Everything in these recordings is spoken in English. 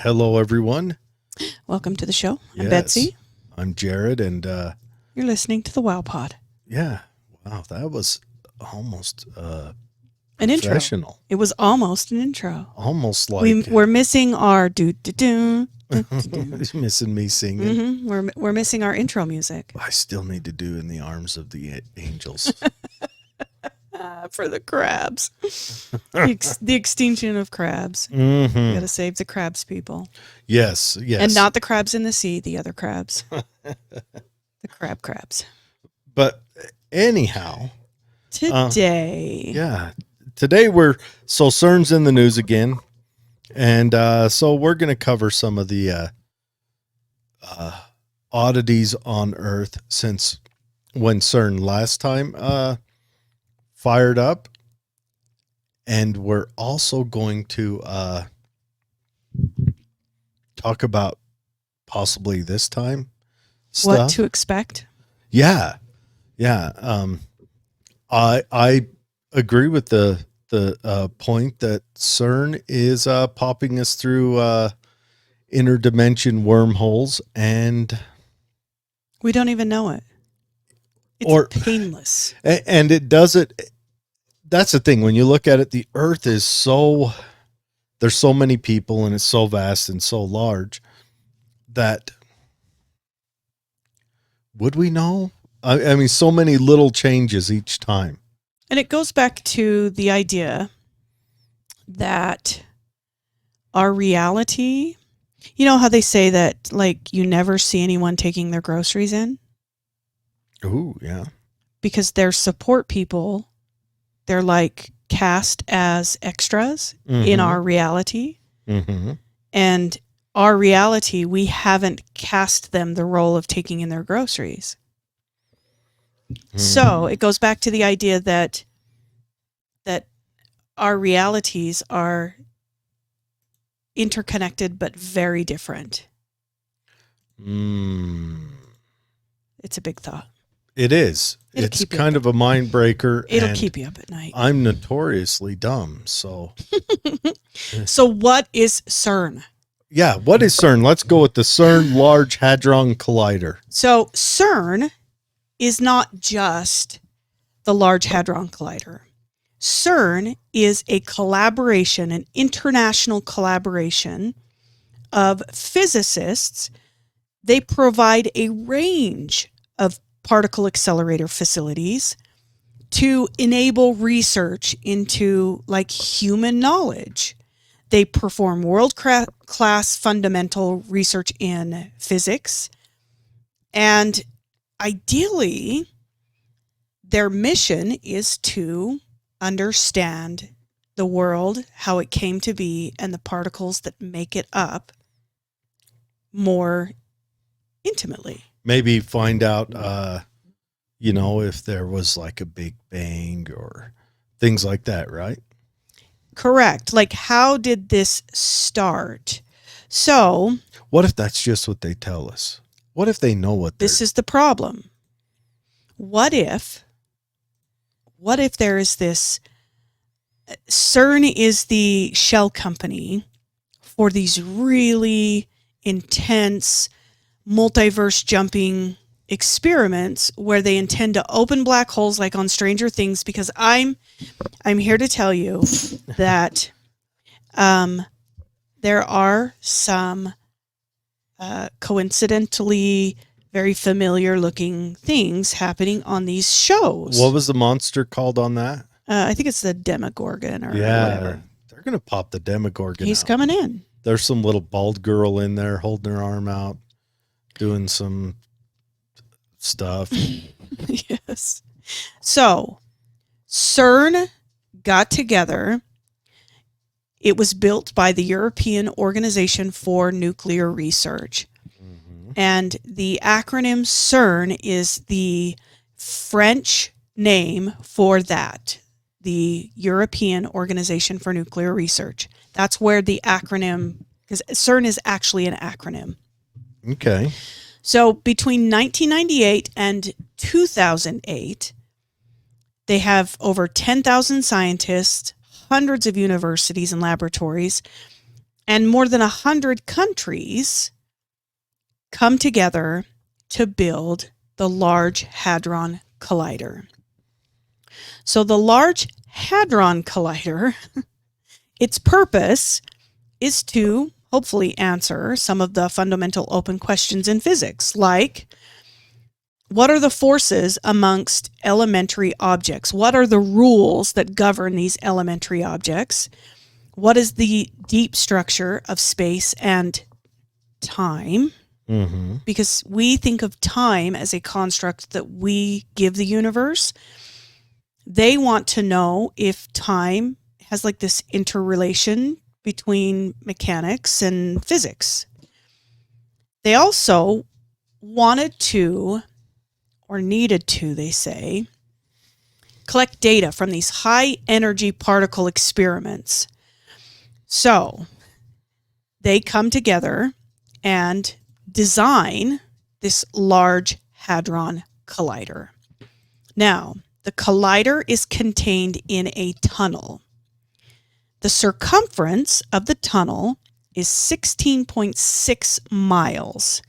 Hello, everyone. Welcome to the show. I'm Yes. Betsy. I'm Jared, and You're listening to the Wow Pod. yeah, wow, that was almost An intro. professional. It was almost an intro. Almost like We're missing our do-do-do. Do-do-do. missing me singing. We're missing our intro music. I still need to do In the Arms of the Angels. For the crabs. the extinction of crabs. Mm-hmm. We gotta save the crabs, people. Yes. And not the crabs in the sea, the other crabs. The crabs. But anyhow. Today. Today so CERN's in the news again. And so we're going to cover some of the oddities on Earth since when CERN last time fired up. And we're also going to talk about possibly this time stuff. What to expect? Yeah. I agree with the point that CERN is popping us through interdimension wormholes, and We don't even know it. It's painless. And it does it. That's the thing. When you look at it, the Earth is there's so many people, and it's so vast and so large that would we know? I mean, so many little changes each time. And it goes back to the idea that our reality, you know how they say that, like, you never see anyone taking their groceries in? Ooh, yeah. Because they're support people. They're like cast as extras in our reality. Mm-hmm. And our reality, we haven't cast them the role of taking in their groceries. So it goes back to the idea that our realities are interconnected but very different. It's a big thought. It is. It's kind of a mind breaker. It'll keep you up at night. I'm notoriously dumb, so. So what is CERN? Yeah, what is CERN? Let's go with the CERN Large Hadron Collider. So CERN is not just the Large Hadron Collider. CERN is a collaboration, an international collaboration of physicists. They provide a range of particle accelerator facilities to enable research into like human knowledge. They perform world-class fundamental research in physics, and ideally, their mission is to understand the world, how it came to be, and the particles that make it up more intimately. Maybe find out, if there was like a Big Bang or things like that, right? Correct. Like, how did this start? So, what if that's just what they tell us? What if they know what this is the problem? What if there is this, CERN is the shell company for these really intense multiverse jumping experiments where they intend to open black holes like on Stranger Things, because I'm here to tell you that there are some coincidentally very familiar looking things happening on these shows. What was the monster called on that? I think it's the Demogorgon or whatever. They're going to pop the Demogorgon He's out. coming in. There's some little bald girl in there holding her arm out, doing some stuff. Yes. So, CERN got together. It was built by the European Organization for Nuclear Research. And the acronym CERN is the French name for that, the European Organization for Nuclear Research. That's where the acronym, because CERN is actually an acronym. Okay. So between 1998 and 2008, they have over 10,000 scientists, hundreds of universities and laboratories, And more than 100 countries come together to build the Large Hadron Collider. So the Large Hadron Collider, its purpose is to hopefully answer some of the fundamental open questions in physics, like what are the forces amongst elementary objects? What are the rules that govern these elementary objects? What is the deep structure of space and time? Mm-hmm. Because we think of time as a construct that we give the universe. They want to know if time has like this interrelation between mechanics and physics. They also wanted to, or needed to, they say, collect data from these high energy particle experiments. So they come together and design this Large Hadron Collider. Now, the collider is contained in a tunnel. The circumference of the tunnel is 16.6 miles.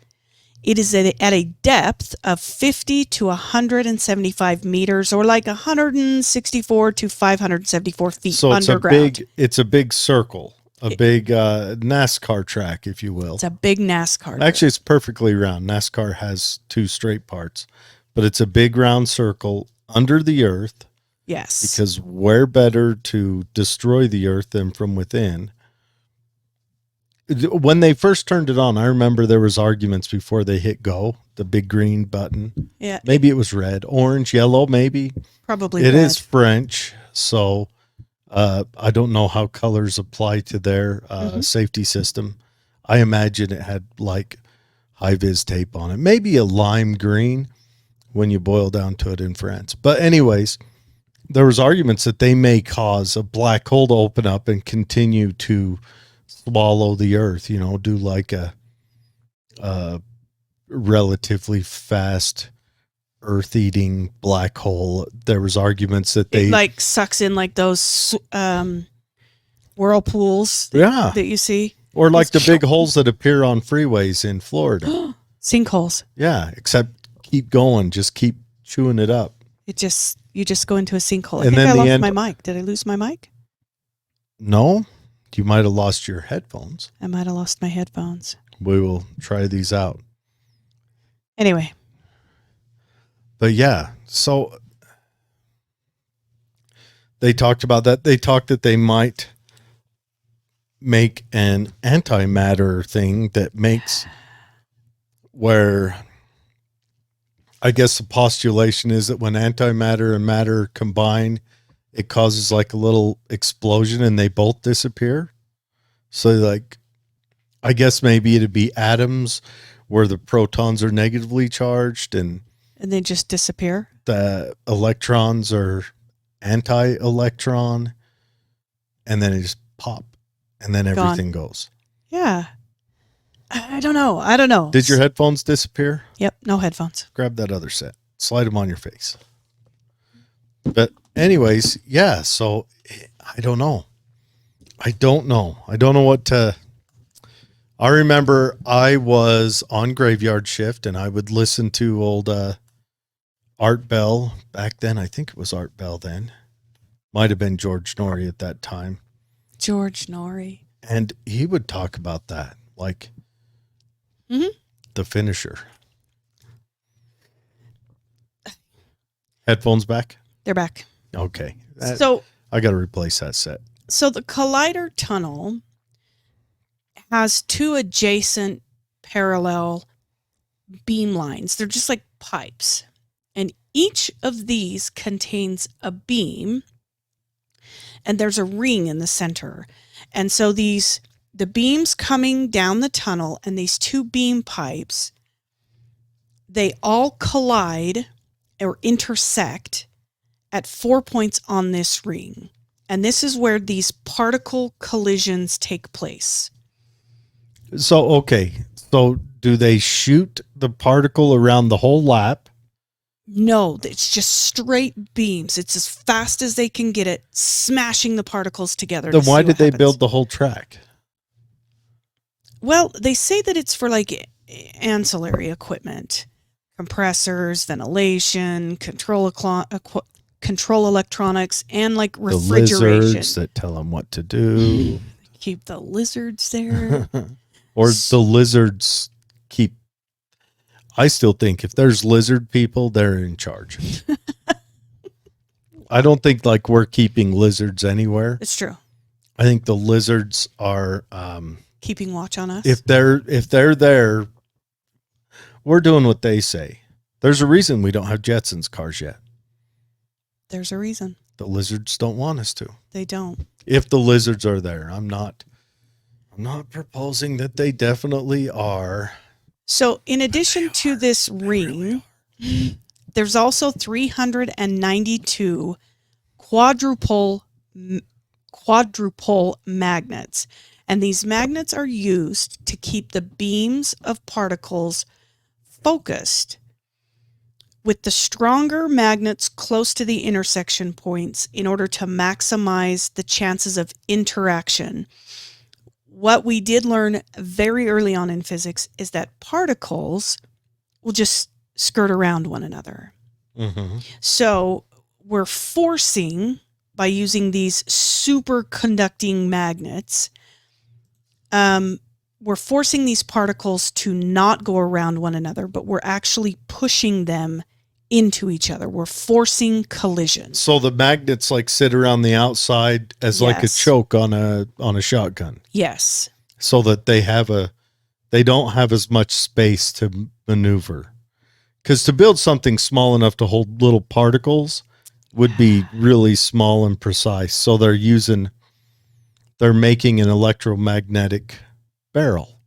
It is at a depth of 50 to 175 meters, or like 164 to 574 feet So underground. it's a big circle, a big NASCAR track, if you will. It's a big NASCAR. Actually, it's perfectly round. NASCAR has 2 straight parts, but it's a big round circle under the earth. Yes. Because where better to destroy the earth than from within? When they first turned it on, I remember there was arguments before they hit go, the big green button. Yeah. Maybe it was red, orange, yellow, maybe. Probably It red. is French, so I don't know how colors apply to their safety system. I imagine it had like high-vis tape on it. Maybe a lime green when you boil down to it in France. But anyways, there was arguments that they may cause a black hole to open up and continue to swallow the earth, you know, do like a relatively fast earth-eating black hole. There was arguments that it like sucks in like those whirlpools that you see. Or like the big holes that appear on freeways in Florida. Sinkholes. Yeah, except keep going, just keep chewing it up. You just go into a sinkhole. I And think then I the lost end- my mic. Did I lose my mic? No, you might have lost your headphones. I might have lost my headphones. We will try these out. Anyway. But yeah, so they talked about that. They talked that they might make an antimatter thing that makes where I guess the postulation is that when antimatter and matter combine, it causes like a little explosion and they both disappear. So like, I guess maybe it'd be atoms where the protons are negatively charged and they just disappear. The electrons are anti-electron, and then it just pop, and then everything goes. Yeah. I don't know. Did your headphones disappear? Yep, no headphones. Grab that other set. Slide them on your face. But anyways, yeah, so I don't know. I don't know what to... I remember I was on graveyard shift, and I would listen to old... Art Bell back then. I think it was Art Bell then. Might have been George Norrie at that time. George Norrie. And he would talk about that, like the finisher. Headphones back? They're back. Okay. So I got to replace that set. So the collider tunnel has 2 adjacent parallel beam lines. They're just like pipes. And each of these contains a beam, and there's a ring in the center. And so the beams coming down the tunnel and these 2 beam pipes, they all collide or intersect at 4 points on this ring. And this is where these particle collisions take place. So, okay. So do they shoot the particle around the whole lap? No, it's just straight beams. It's as fast as they can get it, smashing the particles together. Then why did they build the whole track? Well, they say that it's for like ancillary equipment, compressors, ventilation, control electronics, and like The refrigeration. lizards that tell them what to do. Keep the lizards there. Or the lizards keep. I still think if there's lizard people, they're in charge. I don't think like we're keeping lizards anywhere. It's true. I think the lizards are Keeping watch on us. if they're there, we're doing what they say. There's a reason we don't have Jetsons cars yet. There's a reason. The lizards don't want us to. They don't. If the lizards are there, I'm not proposing that they definitely are. So in addition to this ring, there's also 392 quadrupole magnets. And these magnets are used to keep the beams of particles focused, with the stronger magnets close to the intersection points in order to maximize the chances of interaction. What we did learn very early on in physics is that particles will just skirt around one another. Mm-hmm. So we're forcing, by using these superconducting magnets, we're forcing these particles to not go around one another, but we're actually pushing them into each other. We're forcing collisions. So the magnets like sit around the outside as like a Yes. choke on a shotgun, Yes. so that they don't have as much space to maneuver. Because to build something small enough to hold little particles would be really small and precise. So they're making an electromagnetic barrel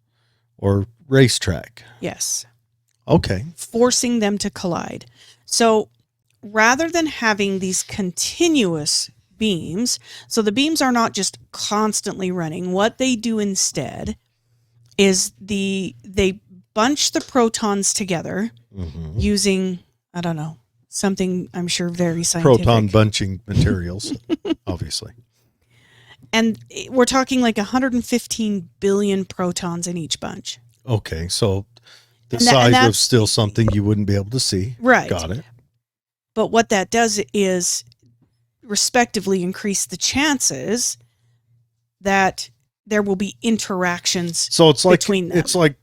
or racetrack. Yes. Okay. Forcing them to collide. So rather than having these continuous beams, so the beams are not just constantly running, what they do instead is they bunch the protons together Mm-hmm. using, I don't know, something I'm sure very scientific. Proton bunching materials, obviously. And we're talking like 115 billion protons in each bunch. Okay, so the And size of that's- still something you wouldn't be able to see. Right. Got it. But what that does is respectively increase the chances that there will be interactions So it's like between them. it's like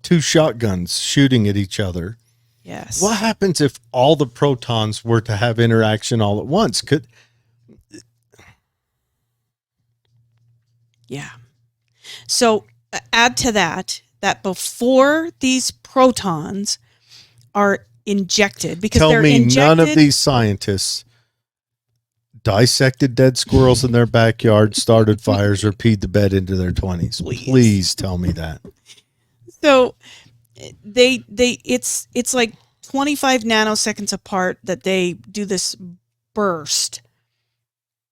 two shotguns shooting at each other. Yes. What happens if all the protons were to have interaction all at once? Yeah. So add to that before these protons are injected, because Tell they're me injected, none of these scientists dissected dead squirrels in their backyard, started fires, or peed the bed into their 20s. Please tell me that. So it's like 25 nanoseconds apart that they do this burst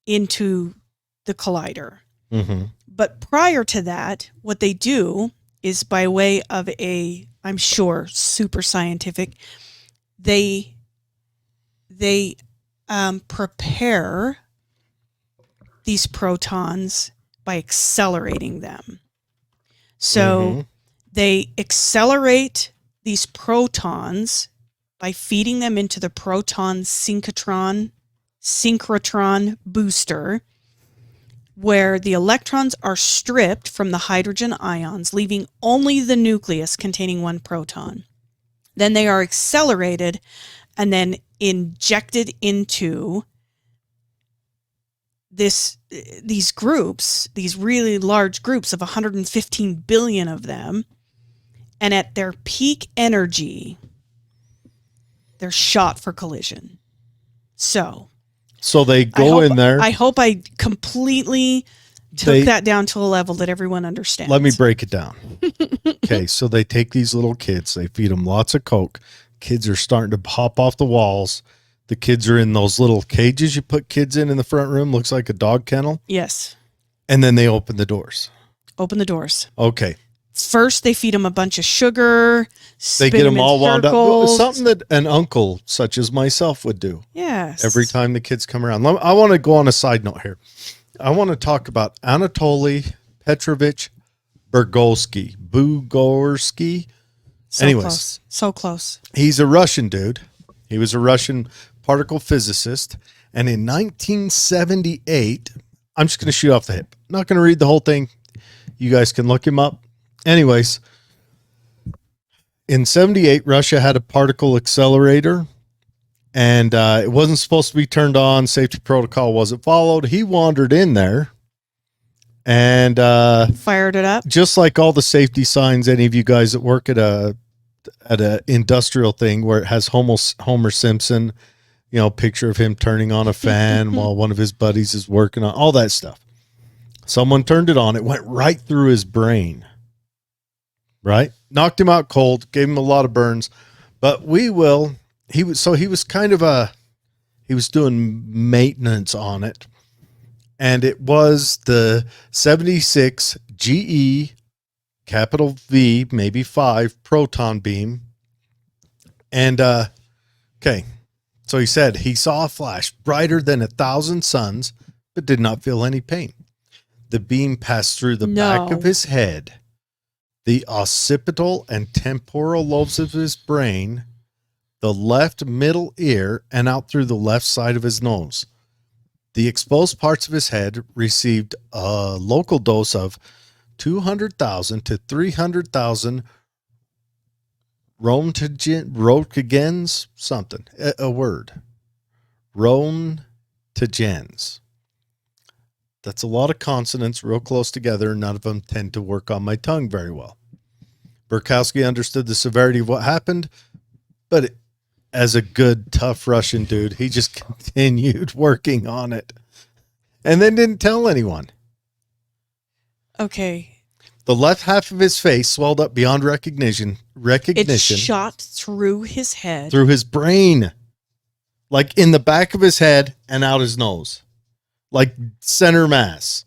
into the collider. Mm-hmm. But prior to that, what they do is, by way of I'm sure, super scientific, they prepare these protons by accelerating them. So Mm-hmm. they accelerate these protons by feeding them into the proton synchrotron booster, where the electrons are stripped from the hydrogen ions, leaving only the nucleus containing one proton. Then they are accelerated and then injected into these groups, these really large groups of 115 billion of them. And at their peak energy, they're shot for collision. So they go in there. I hope I completely took that down to a level that everyone understands. Let me break it down. Okay, so they take these little kids, they feed them lots of Coke. Kids are starting to hop off the walls. The kids are in those little cages you put kids in the front room. Looks like a dog kennel. Yes. And then they open the doors. Open the doors. Okay. First, they feed them a bunch of sugar. They get them all wound up. Circles. Something that an uncle such as myself would do. Yes. Every time the kids come around. I want to go on a side note here. I want to talk about Anatoly Petrovich Bugorski. So Anyways. close. So close. He's a Russian dude. He was a Russian particle physicist. And in 1978, I'm just going to shoot off the hip. Not going to read the whole thing. You guys can look him up. Anyways, in 78, Russia had a particle accelerator. And it wasn't supposed to be turned on. Safety protocol wasn't followed. He wandered in there. And fired it up. Just like all the safety signs, any of you guys that work at a industrial thing where it has Homer Simpson, you know, picture of him turning on a fan while one of his buddies is working on all that stuff. Someone turned it on. It went right through his brain, right? Knocked him out cold, gave him a lot of burns, but he was doing maintenance on it. And it was the 76 GE capital V, maybe 5 proton beam. And, okay. So he said he saw a flash brighter than 1,000 suns, but did not feel any pain. The beam passed through the back of his head, the occipital and temporal lobes of his brain, the left middle ear, and out through the left side of his nose. The exposed parts of his head received a local dose of 200,000 to 300,000 Roentgens, something, a word. Roentgens. That's a lot of consonants real close together. None of them tend to work on my tongue very well. Burkowski understood the severity of what happened, but as a good, tough Russian dude, he just continued working on it and then didn't tell anyone. Okay. The left half of his face swelled up beyond recognition. It shot through his head. Through his brain. Like in the back of his head and out his nose. Like center mass.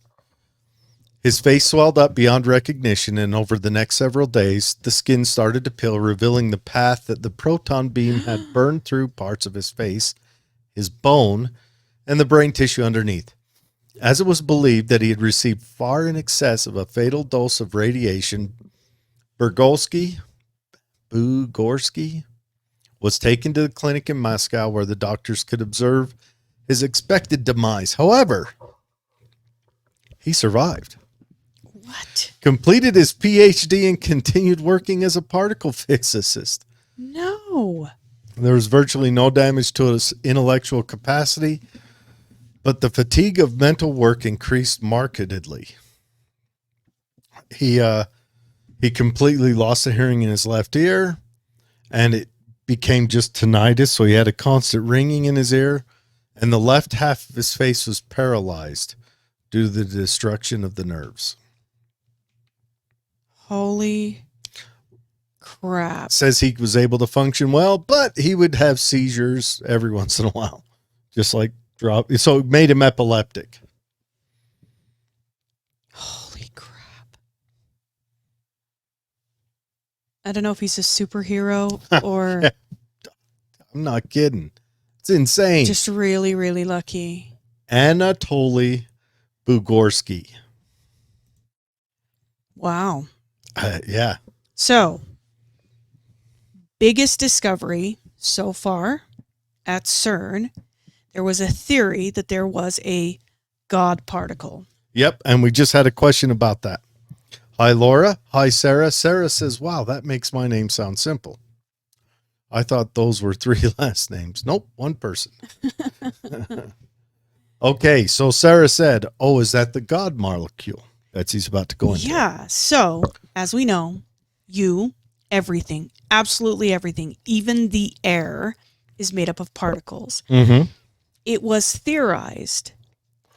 His face swelled up beyond recognition, and over the next several days, the skin started to peel, revealing the path that the proton beam had burned through parts of his face, his bone, and the brain tissue underneath. As it was believed that he had received far in excess of a fatal dose of radiation, Bugorski was taken to the clinic in Moscow where the doctors could observe his expected demise. However, he survived. What? Completed his PhD and continued working as a particle physicist. No. There was virtually no damage to his intellectual capacity, but the fatigue of mental work increased markedly. He completely lost the hearing in his left ear, and it became just tinnitus, so he had a constant ringing in his ear, and the left half of his face was paralyzed due to the destruction of the nerves. Holy crap. Says he was able to function well, but he would have seizures every once in a while, just like drop. So it made him epileptic. Holy crap. I don't know if he's a superhero or I'm not kidding. It's insane. Just really, really lucky. Anatoly Bugorski. Wow. Yeah. So, biggest discovery so far at CERN, there was a theory that there was a God particle. Yep. And we just had a question about that. Hi, Laura. Hi, Sarah. Sarah says, wow, that makes my name sound simple. I thought those were 3 last names. Nope, 1 person. Okay, so Sarah said, oh, is that the God molecule? Betsy's about to go into. Yeah, so, as we know, everything, absolutely everything, even the air is made up of particles. Mm-hmm. It was theorized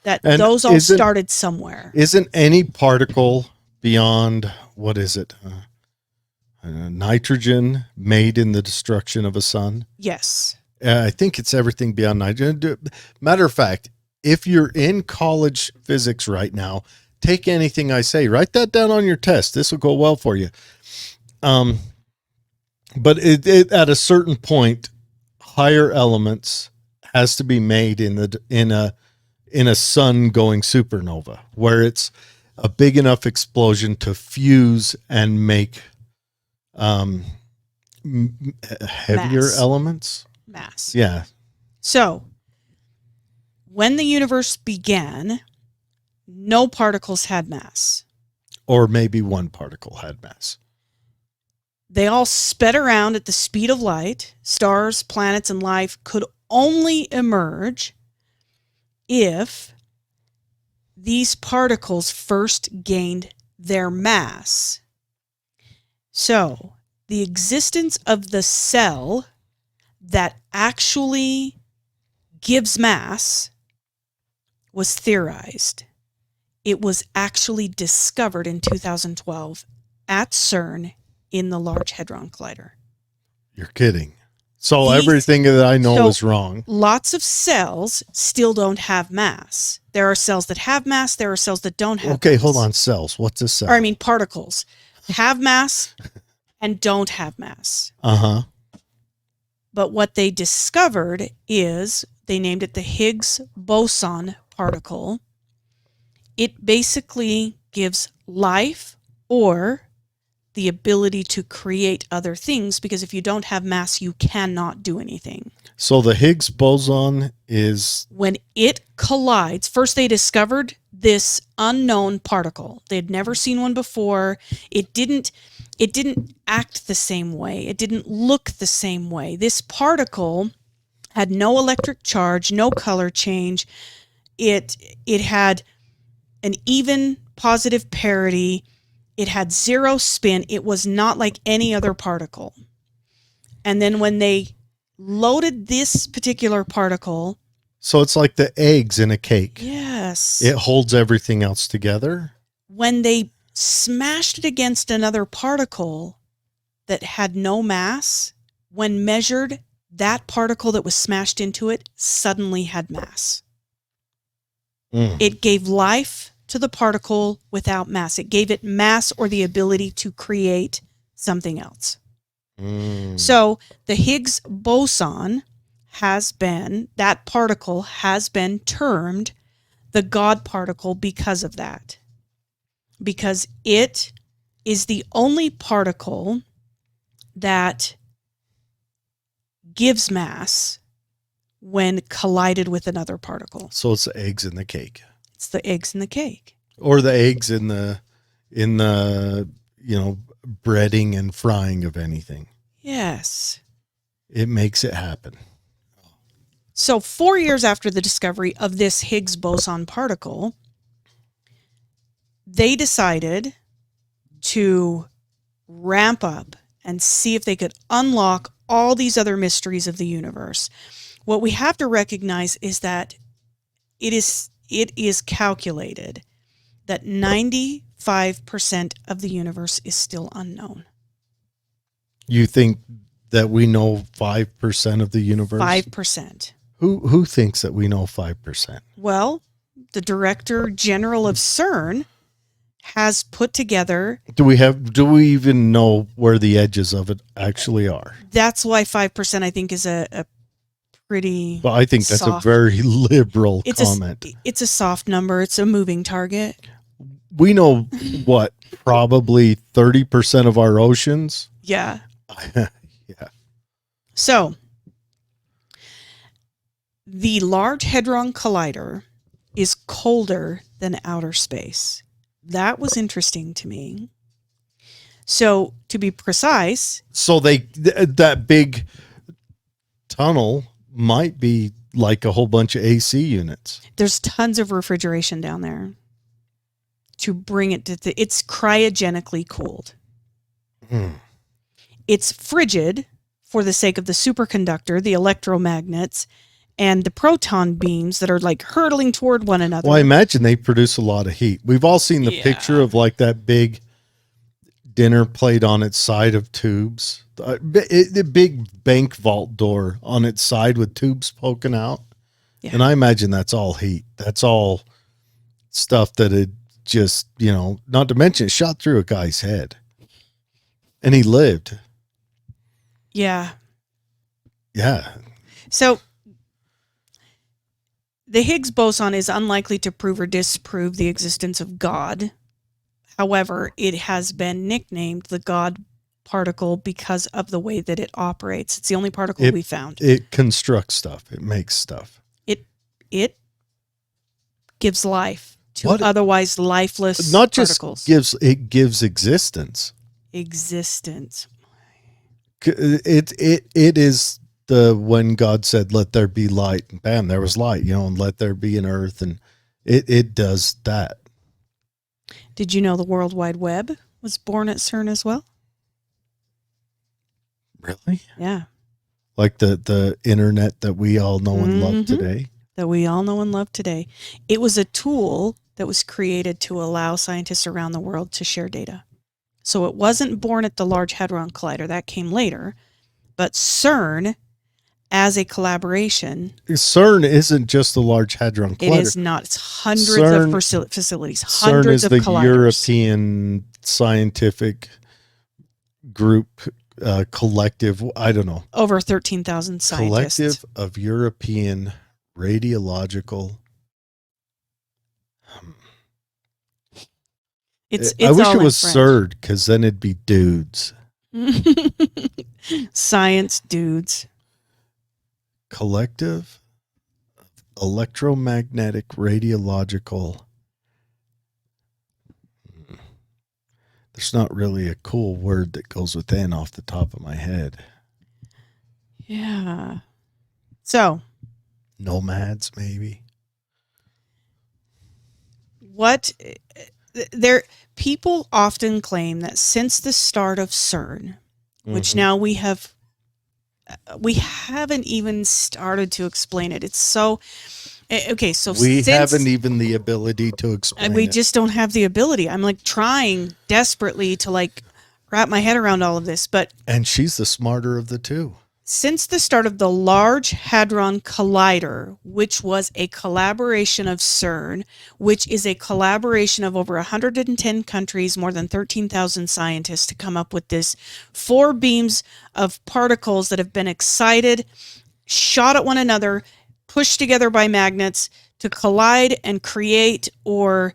that those all started somewhere. Isn't any particle beyond, what is it? Nitrogen made in the destruction of a sun? Yes. I think it's everything beyond nitrogen. Matter of fact, if you're in college physics right now, take anything I say, write that down on your test. This will go well for you. But it at a certain point, higher elements has to be made in a sun going supernova, where it's a big enough explosion to fuse and make heavier Mass. elements. Mass. Yeah. So, when the universe began, no particles had mass. Or maybe one particle had mass. They all sped around at the speed of light. Stars, planets, and life could only emerge if these particles first gained their mass. So, the existence of the cell that actually gives mass was theorized. It was actually discovered in 2012 at CERN in the Large Hadron Collider. You're kidding. So everything that I know is wrong. Lots of cells still don't have mass. There are cells that have mass. There are cells that don't have Okay, mass. hold on. Cells. What's a cell? Or, I mean, particles have mass and don't have mass. Uh-huh. But what they discovered is they named it the Higgs boson particle. It basically gives life or the ability to create other things, because if you don't have mass, you cannot do anything. So the Higgs boson is... When it collides, first they discovered this unknown particle. They had never seen one before. It didn't act the same way. It didn't look the same way. This particle had no electric charge, no color change. It had an even positive parity. It had zero spin. It was not like any other particle. And then when they loaded this particular particle... So it's like the eggs in a cake. Yes. It holds everything else together. When they smashed it against another particle that had no mass, when measured, that particle that was smashed into it suddenly had mass. It gave life to the particle without mass. It gave it mass or the ability to create something else. So the Higgs boson that particle has been termed the God particle because of that. Because it is the only particle that gives mass when collided with another particle. So it's the eggs in the cake. It's the eggs in the cake. Or the eggs in the breading and frying of anything. Yes. It makes it happen. So 4 years after the discovery of this Higgs boson particle, they decided to ramp up and see if they could unlock all these other mysteries of the universe. What we have to recognize is that it is calculated that 95% of the universe is still unknown. You think that we know 5% of the universe? 5%. Who thinks that we know 5%? Well, the Director General of CERN has put together... Do we even know where the edges of it actually are? That's why 5% I think is a pretty... Well, I think that's soft, a very liberal comment. It's a soft number. It's a moving target. We know what, probably 30% of our oceans? Yeah. Yeah. So, the Large Hadron Collider is colder than outer space. That was interesting to me. So, to be precise... So that big tunnel might be like a whole bunch of AC units. There's tons of refrigeration down there to bring it to... It's cryogenically cooled. It's frigid for the sake of the superconductor, the electromagnets, and the proton beams that are like hurtling toward one another. Well, I imagine they produce a lot of heat. We've all seen the picture of like that big dinner plate on its side of tubes. The big bank vault door on its side with tubes poking out. Yeah. And I imagine that's all heat. That's all stuff that it just, not to mention it shot through a guy's head. And he lived. Yeah. Yeah. So the Higgs boson is unlikely to prove or disprove the existence of God. However, it has been nicknamed the God particle because of the way that it operates. It's the only particle we found. It constructs stuff. It makes stuff. It gives life to otherwise lifeless not just particles. gives existence. Existence. It is the when God said, "Let there be light," and bam, there was light. And let there be an earth, and it does that. Did you know the World Wide Web was born at CERN as well? Really? Yeah. Like the internet that we all know and love today. That we all know and love today. It was a tool that was created to allow scientists around the world to share data. So it wasn't born at the Large Hadron Collider. That came later. But CERN, as a collaboration... CERN isn't just the Large Hadron Collider. It is not. It's hundreds of facilities. Hundreds CERN is of the colliders. European scientific group, collective, I don't know. Over 13,000 scientists. Collective of European radiological... I wish it was CERD, because then it'd be dudes. Science dudes. Collective electromagnetic radiological. There's not really a cool word that goes with N off the top of my head. Yeah. So. Nomads, maybe. People often claim that since the start of CERN, which now we haven't even started to explain it. It's so okay. So we haven't even the ability to explain. We just don't have the ability. I'm like trying desperately to wrap my head around all of this, and she's the smarter of the two. Since the start of the Large Hadron Collider, which was a collaboration of CERN, which is a collaboration of over 110 countries, more than 13,000 scientists to come up with this 4 beams of particles that have been excited, shot at one another, pushed together by magnets to collide and create or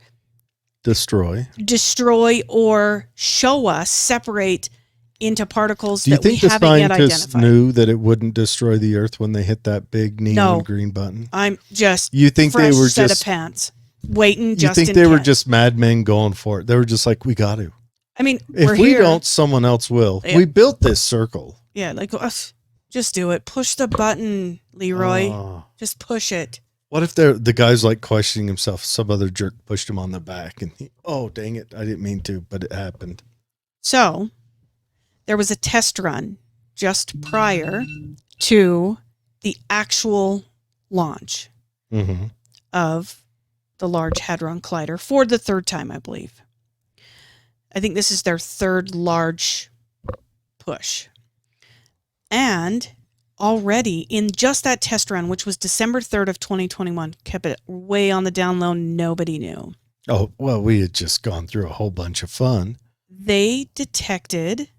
destroy or show us, separate into particles that we haven't yet identified. Do you think the scientists knew that it wouldn't destroy the Earth when they hit that big neon green button? I'm just you think fresh they were set just of pants waiting just you think they were just madmen going for it? They were just like, we got to. I mean, if we don't, someone else will. Yeah. We built this circle. Yeah, just do it. Push the button, Leroy. Just push it. What if the guy's questioning himself? Some other jerk pushed him on the back, and dang it, I didn't mean to, but it happened. So there was a test run just prior to the actual launch of the Large Hadron Collider for the 3rd time, I believe. I think this is their 3rd large push. And already in just that test run, which was December 3rd of 2021, kept it way on the down low, nobody knew. Oh, well, we had just gone through a whole bunch of fun. They detected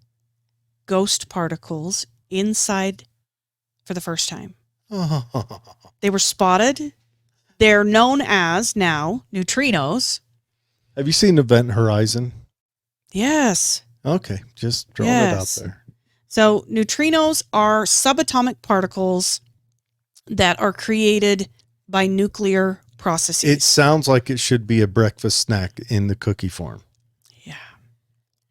ghost particles inside for the first time. They were spotted. They're known as now neutrinos. Have you seen Event Horizon? Yes. Okay, just throwing it out there. So neutrinos are subatomic particles that are created by nuclear processes. It sounds like it should be a breakfast snack in the cookie form. Yeah.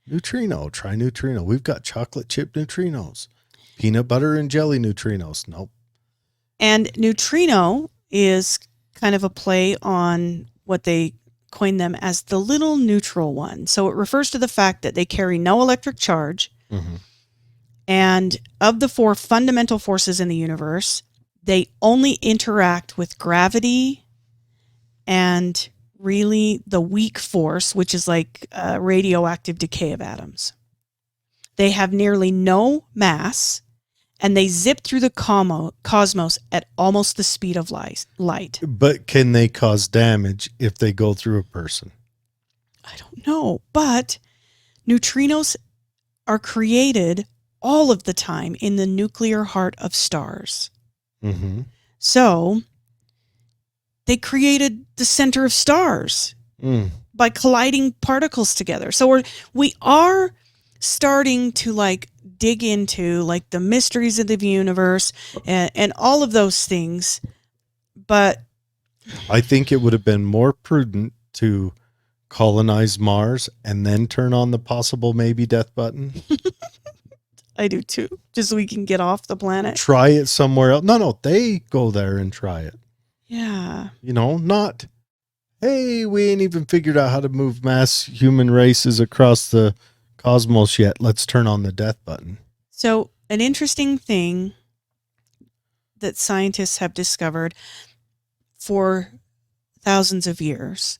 Neutrino, try neutrino. We've got chocolate chip neutrinos, peanut butter and jelly neutrinos. Nope. And neutrino is kind of a play on what they coined them as the little neutral one. So it refers to the fact that they carry no electric charge. And of the 4 fundamental forces in the universe, they only interact with gravity and really the weak force, which is like radioactive decay of atoms. They have nearly no mass, and they zip through the cosmos at almost the speed of light. But can they cause damage if they go through a person? I don't know, but neutrinos are created all of the time in the nuclear heart of stars. So they created the center of stars by colliding particles together. So we are starting to like dig into like the mysteries of the universe and all of those things. But I think it would have been more prudent to colonize Mars and then turn on the possible maybe death button. I do too, just so we can get off the planet. Try it somewhere else. No, they go there and try it. Yeah. You know, not, hey, we ain't even figured out how to move mass human races across the cosmos yet. Let's turn on the death button. So an interesting thing that scientists have discovered for thousands of years,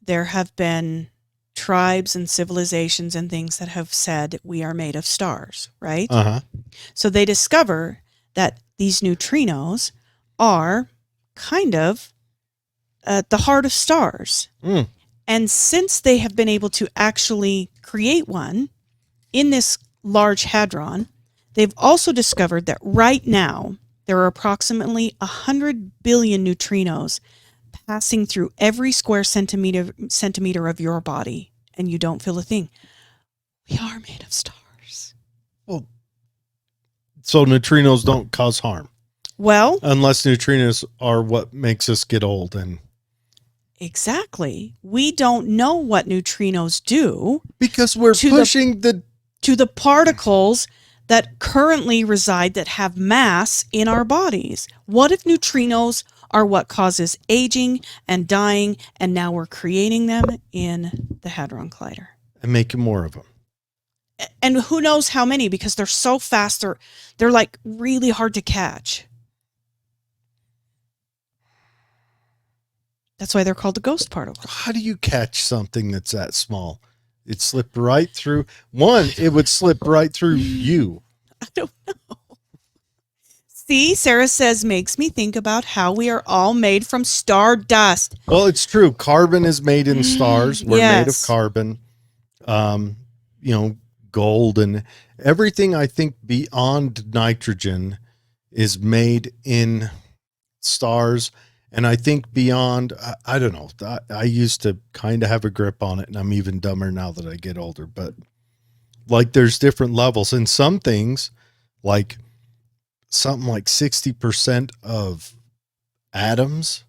there have been tribes and civilizations and things that have said we are made of stars, right? Uh-huh. So they discover that these neutrinos are kind of at the heart of stars. Mm. And since they have been able to actually create one in this large hadron, they've also discovered that right now there are approximately 100 billion neutrinos passing through every square centimeter of your body, and you don't feel a thing. We are made of stars. Well, so neutrinos don't cause harm. Well, Unless neutrinos are what makes us get old. And exactly. We don't know what neutrinos do because we're pushing to the particles that currently reside that have mass in our bodies. What if neutrinos are what causes aging and dying, and now we're creating them in the Hadron Collider? and making more of them. And who knows how many, because they're so fast, they're like really hard to catch. That's why they're called the ghost particles. How do you catch something that's that small? It slipped right through. One, it would slip right through you. I don't know. See, Sarah says, makes me think about how we are all made from stardust. Well, it's true. Carbon is made in stars. We're made of Yes. carbon. Gold and everything, I think, beyond nitrogen is made in stars. And I think beyond, I don't know. I used to kind of have a grip on it, and I'm even dumber now that I get older. But like, there's different levels, and some things, like something like 60% of atoms,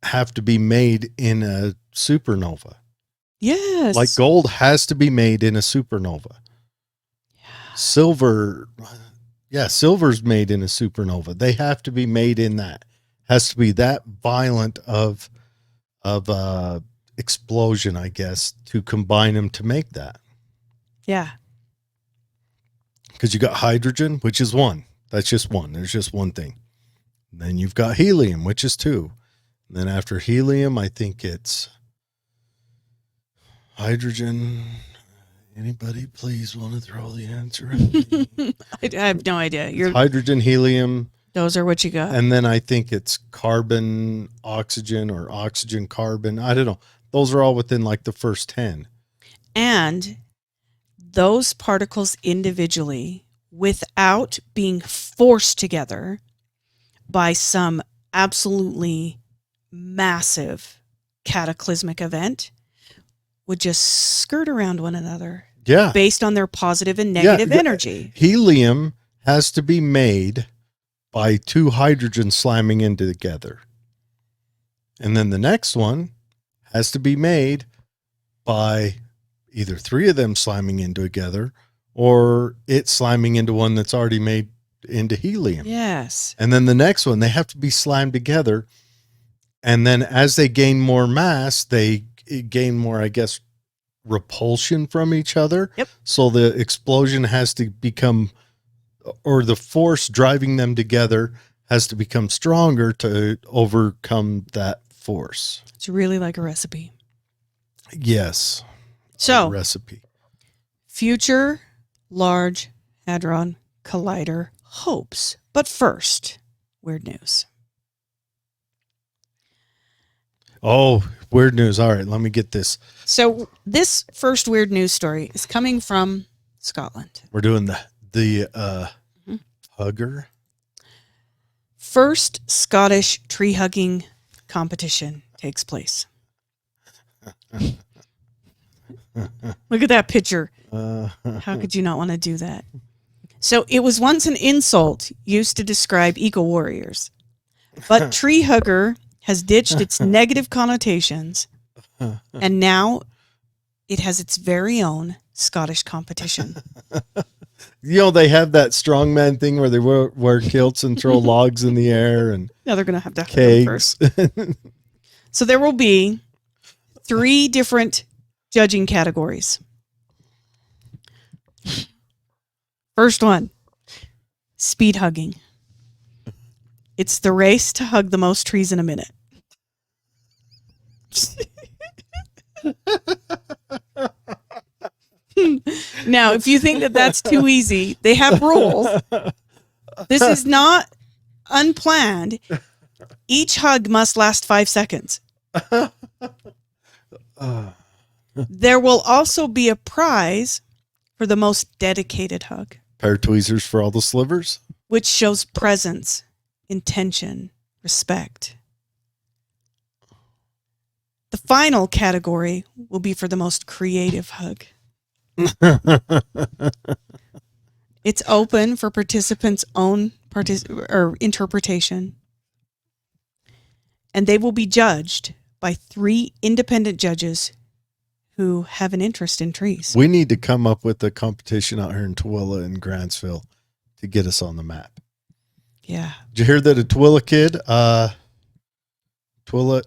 have to be made in a supernova. Yes. Like gold has to be made in a supernova. Silver's made in a supernova. They have to be made in that. Has to be that violent of explosion, I guess, to combine them to make that. Yeah. Because you got hydrogen, which is one. That's just one. There's just one thing. And then you've got helium, which is two. And then after helium, I think it's hydrogen. Anybody please want to throw the answer at me? I have no idea. Hydrogen, helium. Those are what you got. And then I think it's carbon, oxygen, or oxygen, carbon. I don't know. Those are all within like the first 10. And those particles individually, without being forced together by some absolutely massive cataclysmic event, would just skirt around one another. Yeah. Based on their positive and negative energy. Helium has to be made by two hydrogens slamming into together. And then the next one has to be made by either three of them slamming into together or it slamming into one that's already made into helium. Yes. And then the next one, they have to be slammed together. And then as they gain more mass, they gain more, I guess, repulsion from each other. Yep. So the explosion has to become, or the force driving them together has to become stronger to overcome that force. It's really like a recipe. Yes. So, A recipe. future Large Hadron Collider hopes. But first, weird news. Oh, weird news. All right, let me get this. So, this first weird news story is coming from Scotland. We're doing the hugger. First Scottish tree hugging competition takes place. Look at that picture. Uh, How could you not want to do that? So it was once an insult used to describe eco-warriors. But tree hugger has ditched its negative connotations, and now it has its very own Scottish competition. you know, they have that strongman thing where they wear kilts and throw logs in the air and Now they're going to have to hug them first. kegs. So there will be 3 different judging categories. First one, speed hugging. It's the race to hug the most trees in a minute. Now, if you think that that's too easy, they have rules. This is not unplanned. Each hug must last 5 seconds. There will also be a prize for the most dedicated hug, Pair of tweezers for all the slivers. which shows presence, intention, respect. The final category will be for the most creative hug. It's open for participants' own interpretation. And they will be judged by 3 independent judges who have an interest in trees. We need to come up with a competition out here in Tooele and Grantsville to get us on the map. Yeah. Did you hear that a Tooele kid, a Tooele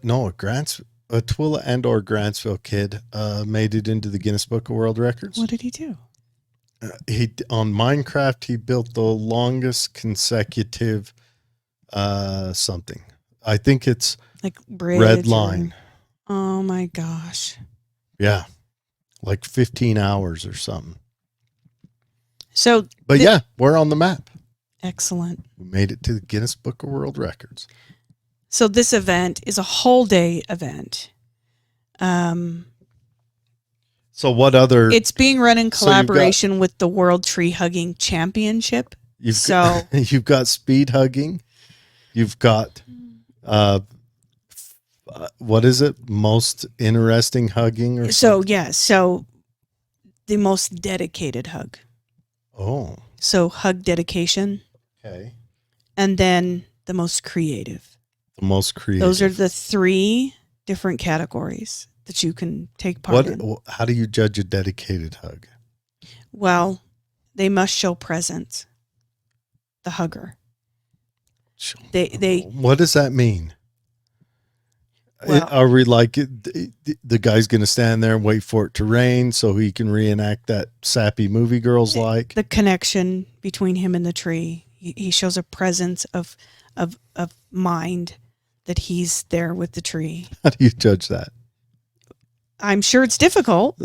and or Grantsville kid made it into the Guinness Book of World Records? What did he do? He on Minecraft, he built the longest consecutive something. I think it's Like bridge red line. Oh my gosh. Yeah. Like 15 hours or something. So But yeah, we're on the map. excellent. We made it to the Guinness Book of World Records. So this event is a whole day event. So what other It's being run in So you've got- collaboration with the World Tree Hugging Championship. you've got speed hugging. You've got what is it? Most interesting hugging or So something? so the most dedicated hug. Oh, So hug dedication, okay. and then the most creative. The most creative. Those are the 3 different categories that you can take part in. How do you judge a dedicated hug? Well, they must show presence. The hugger. They What does that mean? Well- Are we like the guy's going to stand there and wait for it to rain so he can reenact that sappy movie girls like? the connection between him and the tree. He shows a presence of mind that he's there with the tree. How do you judge that? I'm sure it's difficult,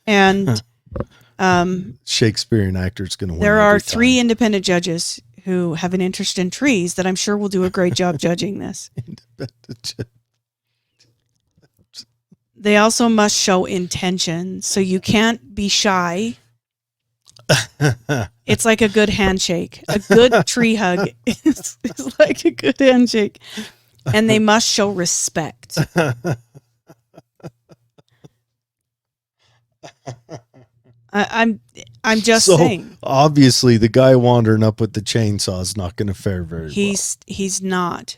and Shakespearean actor's going to win. there are every 3 time. independent judges who have an interest in trees that I'm sure will do a great job judging this. They also must show intention, so you can't be shy. It's like a good handshake. A good tree hug is like a good handshake. And they must show respect. I'm just So saying. obviously, the guy wandering up with the chainsaw is not going to fare very He's not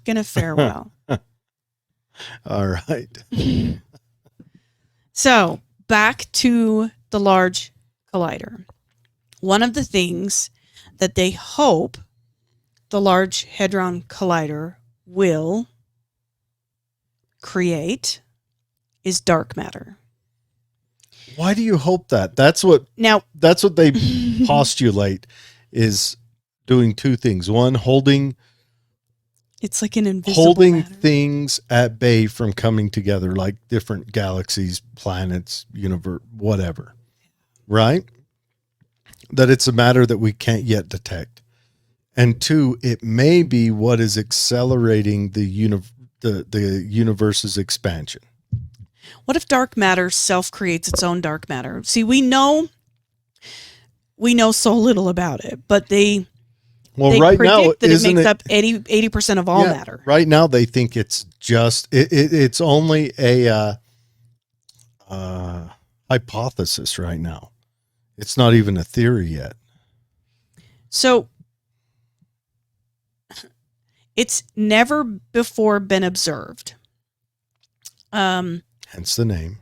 going to fare well. well. All right. So, back to the Large Collider. One of the things that they hope the Large Hadron Collider will create is dark matter. Why do you hope that? That's what Now, they postulate is doing 2 things. One, holding it's like an invisible matter. things at bay from coming together, like different galaxies, planets, universe, whatever. Right? That it's a matter that we can't yet detect. And 2, it may be what is accelerating the universe's expansion. What if dark matter self-creates its own dark matter? See, we know so little about it, but they Well, they right now, predict that it isn't makes it? up 80% of all matter. Right now, they think it's just it's only a hypothesis. Right now, it's not even a theory yet. So it's never before been observed. Hence the name.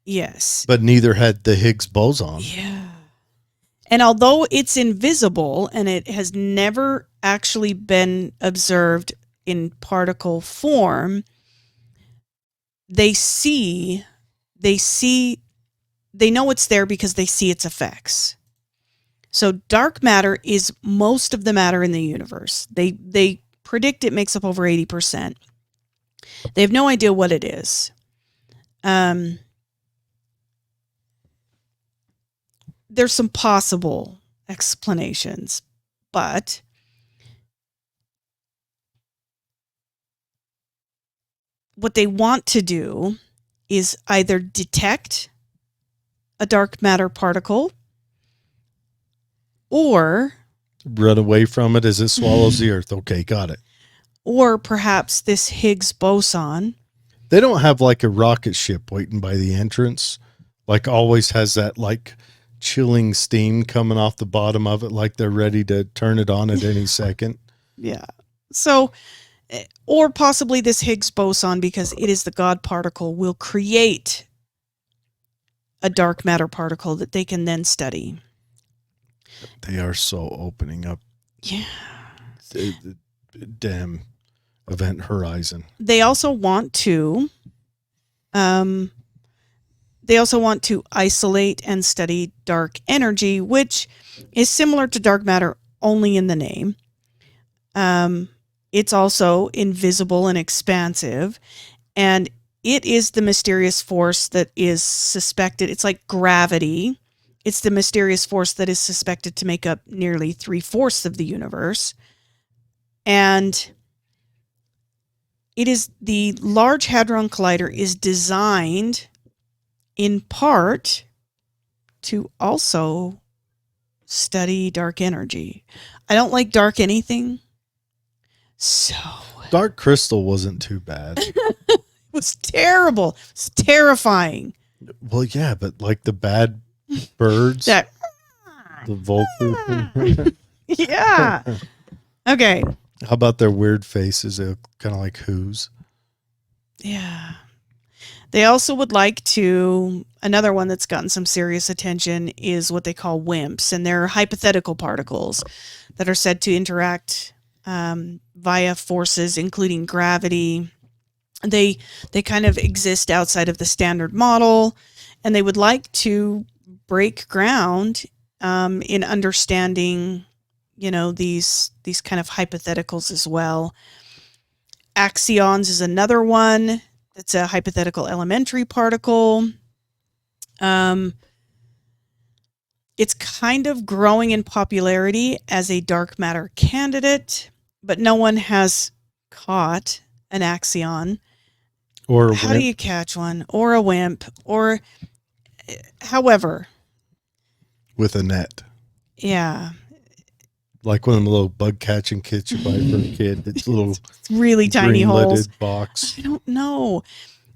Yes. But neither had the Higgs boson. Yeah. And although it's invisible and it has never actually been observed in particle form, they know it's there because they see its effects. So dark matter is most of the matter in the universe. They predict it makes up over 80%. They have no idea what it is. There's some possible explanations, but what they want to do is either detect a dark matter particle or Run away from it as it swallows the earth. Okay, got it. Or perhaps this Higgs boson. They don't have like a rocket ship waiting by the entrance, like always has that like chilling steam coming off the bottom of it, like they're ready to turn it on at any second. Yeah. So, or possibly this Higgs boson, because it is the God particle, will create a dark matter particle that they can then study. They are so opening up. Yeah. The damn event horizon. They also want to isolate and study dark energy, which is similar to dark matter only in the name. It's also invisible and expansive, and it is the mysterious force that is suspected. It's like gravity. It's the mysterious force that is suspected to make up nearly 3/4 of the universe. And it is the Large Hadron Collider is designed in part to also study dark energy. I don't like dark anything. So Dark Crystal wasn't too bad. it was terrible. It's terrifying. Well, yeah, but like the bad birds, That the vultures. yeah. Okay. How about their weird faces? They're kind of like who's. Yeah. They also would like to, another one that's gotten some serious attention is what they call WIMPs, and they're hypothetical particles that are said to interact via forces, including gravity. They kind of exist outside of the standard model, and they would like to break ground in understanding, these kind of hypotheticals as well. Axions is another one. It's a hypothetical elementary particle. It's kind of growing in popularity as a dark matter candidate, but no one has caught an axion. Or how do you catch one? Or a WIMP? Or, however. With a net. Yeah. Like one of the little bug catching kits you buy for a kid. It's little it's really tiny holes. Box. I don't know.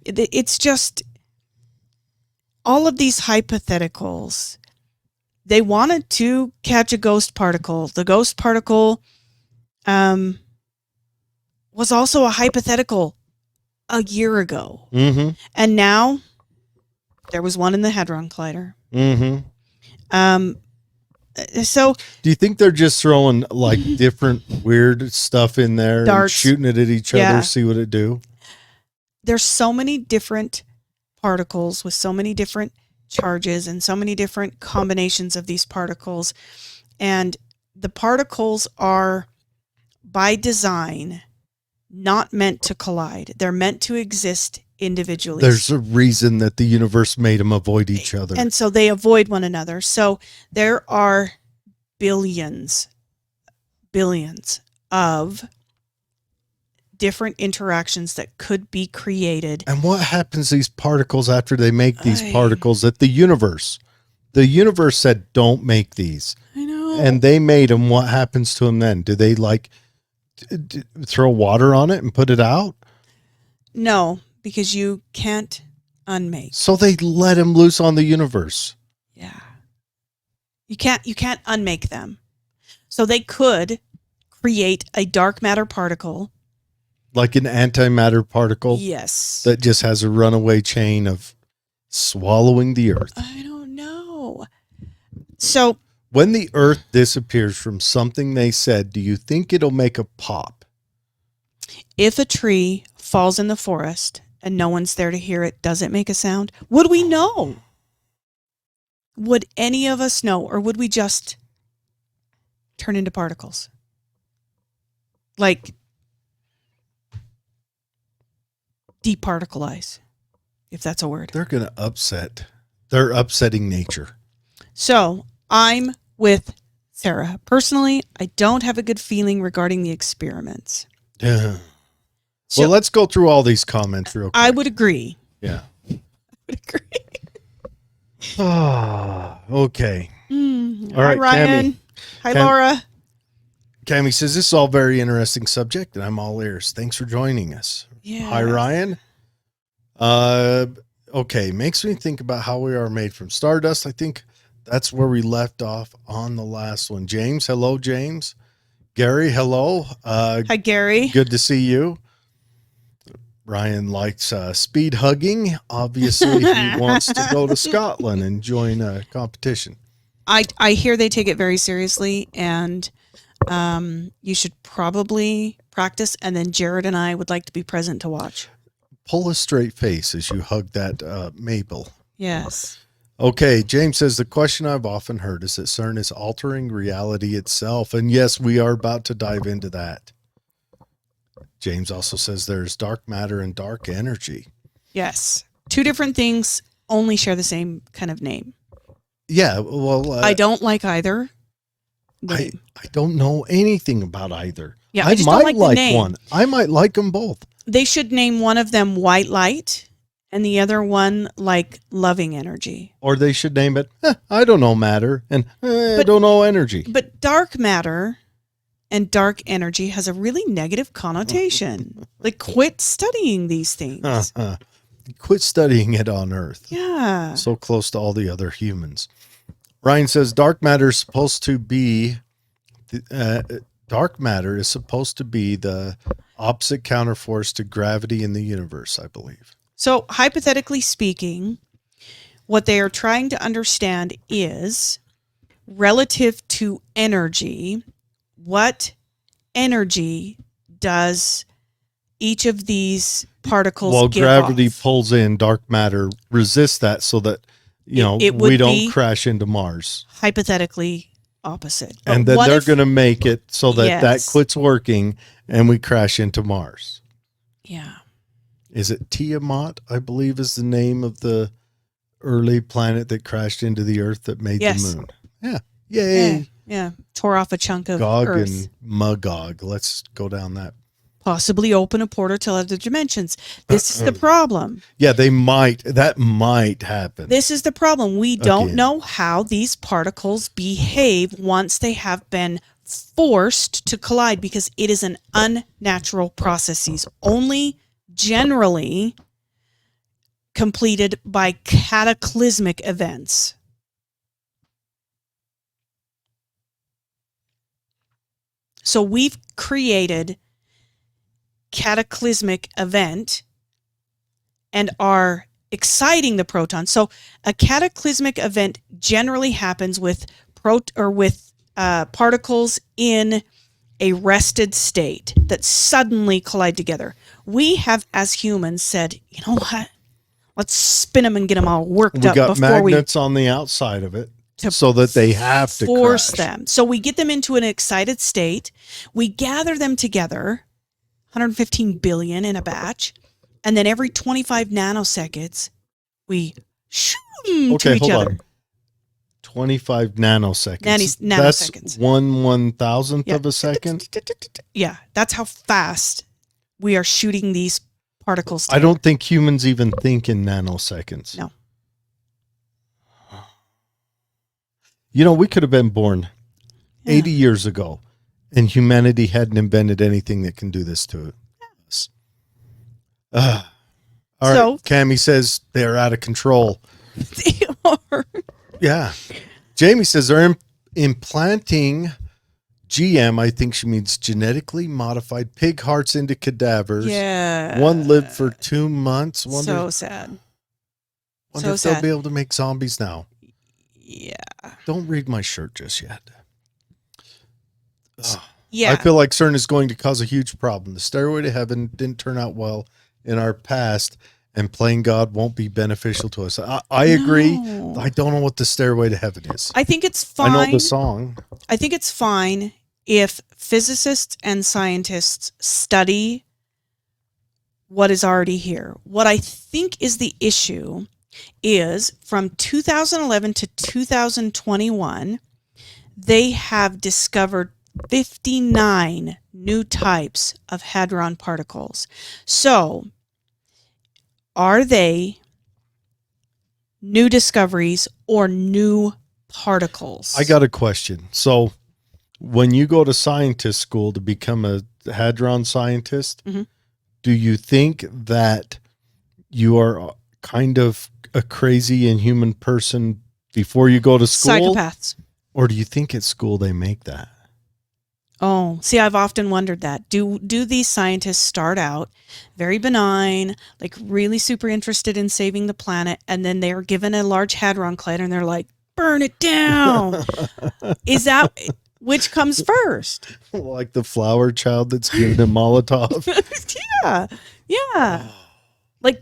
It's just all of these hypotheticals. They wanted to catch a ghost particle. The ghost particle was also a hypothetical a year ago. Mm-hmm. And now there was one in the Hadron Collider. Mm-hmm. So do you think they're just throwing like different weird stuff in there darts, and shooting it at each other, see what it do? There's so many different particles with so many different charges and so many different combinations of these particles. And the particles are by design not meant to collide. They're meant to exist individually. There's a reason that the universe made them avoid each other. And so they avoid one another. So there are billions of different interactions that could be created. And what happens to these particles after they make these particles at the universe? The universe said, don't make these. I know. and they made them, what happens to them then? Do they like throw water on it and put it out? No, because you can't unmake. So they let him loose on the universe. Yeah. You can't unmake them. So they could create a dark matter particle. Like an antimatter particle? Yes. That just has a runaway chain of swallowing the earth. I don't know. So when the earth disappears from something they said, do you think it'll make a pop? If a tree falls in the forest and no one's there to hear it, does it make a sound? Would we know? Would any of us know, or would we just turn into particles? Like departicleize, if that's a word. They're going to upset. They're upsetting nature. So I'm with Sarah. Personally, I don't have a good feeling regarding the experiments. Yeah. So Well, let's go through all these comments real quick. I would agree. Yeah. I would agree. Ah, okay. All right, right, Ryan. Cammie. Hi, Laura. Cammie says, this is all very interesting subject, and I'm all ears. Thanks for joining us. Yeah. Hi, Ryan. Okay, makes me think about how we are made from stardust. I think that's where we left off on the last one. James, hello, James. Gary, hello. Hi, Gary. Good to see you. Ryan likes speed hugging. Obviously, he wants to go to Scotland and join a competition. I hear they take it very seriously, and you should probably practice, and then Jared and I would like to be present to watch. Pull a straight face as you hug that maple. Yes. Okay, James says, the question I've often heard is that CERN is altering reality itself. And yes, we are about to dive into that. James also says there's dark matter and dark energy. Yes. Two different things, only share the same kind of name. Yeah, well... I don't like either. I don't know anything about either. Yeah, I just might don't like the name. one. I might like them both. They should name one of them white light and the other one like loving energy. Or they should name it, I don't know matter, and I don't know energy. But dark matter and dark energy has a really negative connotation. Like, quit studying these things. Quit studying it on Earth. Yeah. So close to all the other humans. Ryan says dark matter is supposed to be the opposite counterforce to gravity in the universe, I believe. So hypothetically speaking, what they are trying to understand is relative to energy, what energy does each of these particles give gravity off? pulls in, dark matter resists that so that, we don't crash into Mars. Hypothetically opposite. And then they're going to make it so that that quits working and we crash into Mars. Yeah. Is it Tiamat, I believe is the name of the early planet that crashed into the Earth that made the moon? Yeah. Yay. Yeah. Tore off a chunk of Gog Earth. and Magog. Let's go down that. Possibly open a portal to other dimensions. This is the problem. Yeah, that might happen. This is the problem. We don't know how these particles behave once they have been forced to collide, because it is an unnatural process, only generally completed by cataclysmic events. So we've created cataclysmic event and are exciting the proton. So a cataclysmic event generally happens with particles in a rested state that suddenly collide together. We have, as humans, said, you know what? Let's spin them and get them all worked up. We got magnets on the outside of it so that they have to force crash them. So we get them into an excited state. We gather them together, 115 billion in a batch, and then every 25 nanoseconds, we shoot them to each other. 25 nanoseconds. Nanoseconds. That's 1/1000th of a second. Yeah, that's how fast we are shooting these particles together. I don't think humans even think in nanoseconds. No. We could have been born Yeah. 80 years ago, and humanity hadn't invented anything that can do this to us. All right. So- Cammie says they're out of control. They are. Yeah. Jamie says they're implanting GM. I think she means genetically modified pig hearts into cadavers. Yeah. One lived for 2 months. So sad. Wonder So if they'll sad. be able to make zombies now. Yeah. Don't read my shirt just yet. Ugh. Yeah. I feel like CERN is going to cause a huge problem. The Stairway to Heaven didn't turn out well in our past, and playing God won't be beneficial to us. I agree. No. I don't know what the Stairway to Heaven is. I think it's fine. I know the song. I think it's fine if physicists and scientists study what is already here. What I think is the issue is from 2011 to 2021, they have discovered 59 new types of hadron particles. So, are they new discoveries or new particles? I got a question. So, when you go to scientist school to become a hadron scientist, Mhm. do you think that you are kind of a crazy inhuman person before you go to school? Psychopaths. Or do you think at school they make that? Oh, see, I've often wondered that. Do these scientists start out very benign, like really super interested in saving the planet, and then they are given a large hadron collider and they're like, burn it down? Is that which comes first? Like the flower child that's giving a Molotov. Yeah. Like,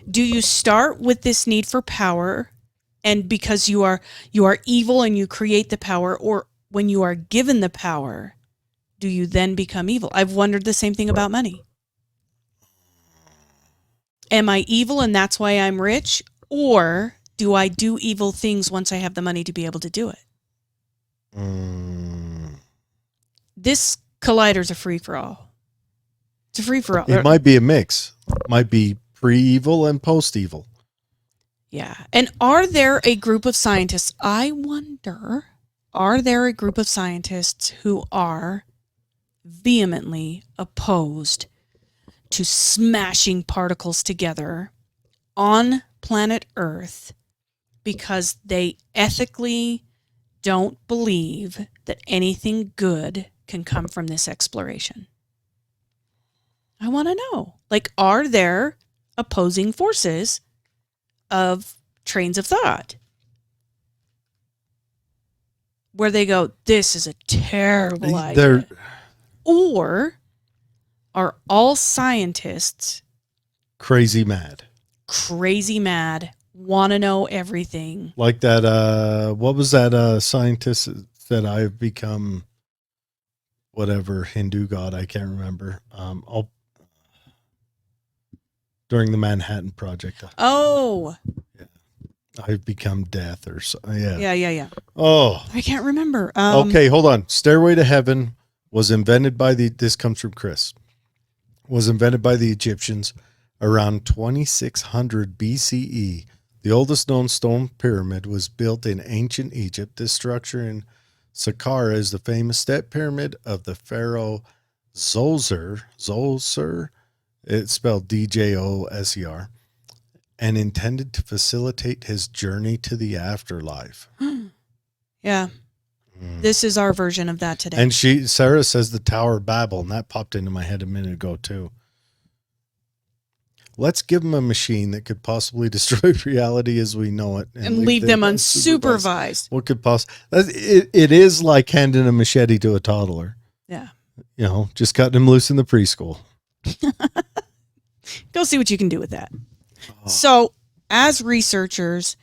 do you start with this need for power, and because you are evil and you create the power, or when you are given the power, do you then become evil? I've wondered the same thing about money. Am I evil and that's why I'm rich? Or do I do evil things once I have the money to be able to do it? This collider's a free-for-all. It's a free-for-all. It might be a mix. Might be pre-evil and post-evil. Yeah. And are there a group of scientists, I wonder, are there a group of scientists who are vehemently opposed to smashing particles together on planet Earth because they ethically don't believe that anything good can come from this exploration? I want to know. Like, are there opposing forces of trains of thought where they go, this is a terrible idea? Or are all scientists Crazy mad. want to know everything? Like that, what was that scientist that said I've become whatever Hindu god? I can't remember. During the Manhattan Project. Oh. I've become death or so. Yeah. Yeah. Oh. I can't remember. Okay, hold on. Stairway to Heaven was invented by this comes from Chris, was invented by the Egyptians around 2600 BCE. The oldest known stone pyramid was built in ancient Egypt. This structure in Saqqara is the famous step pyramid of the pharaoh Zoser. It's spelled Djoser, and intended to facilitate his journey to the afterlife. Yeah. This is our version of that today. And Sarah says the Tower of Babel, and that popped into my head a minute ago too. Let's give them a machine that could possibly destroy reality as we know it, and leave them unsupervised. What could it is like handing a machete to a toddler. Yeah. You know, just cutting him loose in the preschool. Go see what you can do with that. Oh. So, as researchers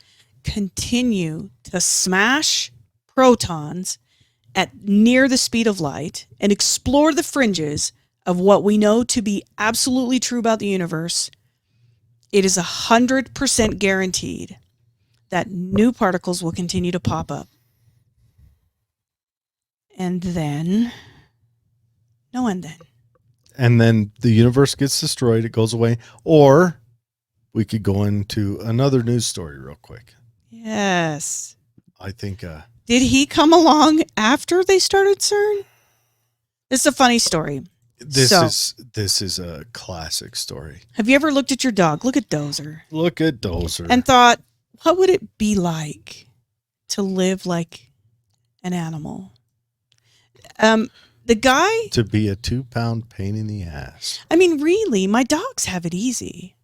continue to smash protons at near the speed of light and explore the fringes of what we know to be absolutely true about the universe, it is 100% guaranteed that new particles will continue to pop up. And then and then the universe gets destroyed, it goes away. Or we could go into another news story real quick. Yes. I think Did he come along after they started CERN? It's a funny story. this is a classic story. Have you ever looked at your dog? Look at Dozer. Look at Dozer. And thought, what would it be like to live like an animal? The guy... To be a 2-pound pain in the ass. I mean, really, my dogs have it easy.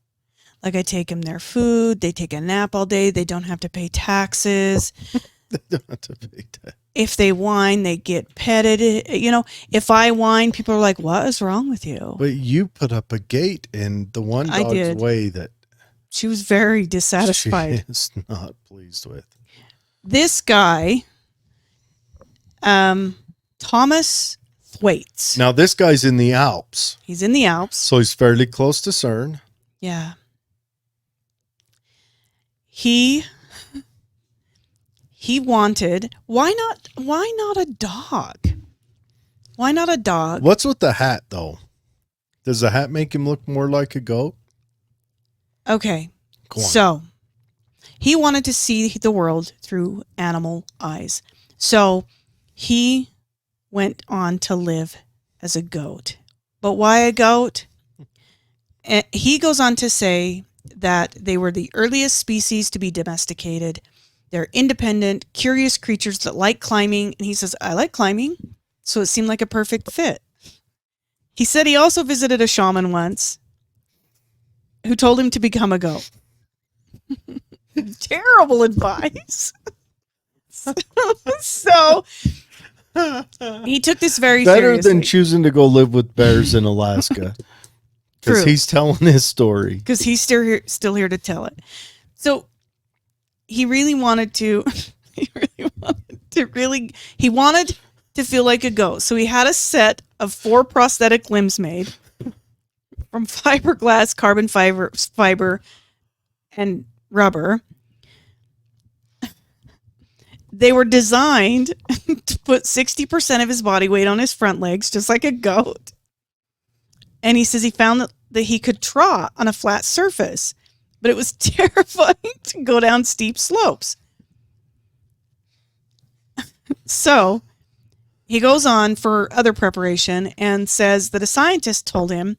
Like, I take them their food. They take a nap all day. They don't have to pay taxes. They don't have to pay tax. If they whine, they get petted. You know, if I whine, people are like, what is wrong with you? But you put up a gate in the one I dog's did. way that She was very dissatisfied. she is not pleased with. This guy, Thomas Thwaites. Now, this guy's in the Alps, He's in the Alps. so he's fairly close to CERN. Yeah. He wanted, why not a dog? Why not a dog? What's with the hat, though? Does the hat make him look more like a goat? Okay. Go on. So he wanted to see the world through animal eyes. So he went on to live as a goat. But why a goat? And he goes on to say that they were the earliest species to be domesticated. They're independent, curious creatures that like climbing. And he says, I like climbing. So it seemed like a perfect fit. He said he also visited a shaman once who told him to become a goat. Terrible advice. So he took this very Better seriously. than choosing to go live with bears in Alaska. Because True. he's telling his story. Because he's still here to tell it. So he really wanted to. He wanted to feel like a goat. So he had a set of 4 prosthetic limbs made from fiberglass, carbon fiber, and rubber. They were designed to put 60% of his body weight on his front legs, just like a goat. And he says he found that he could trot on a flat surface, but it was terrifying to go down steep slopes. So he goes on for other preparation and says that a scientist told him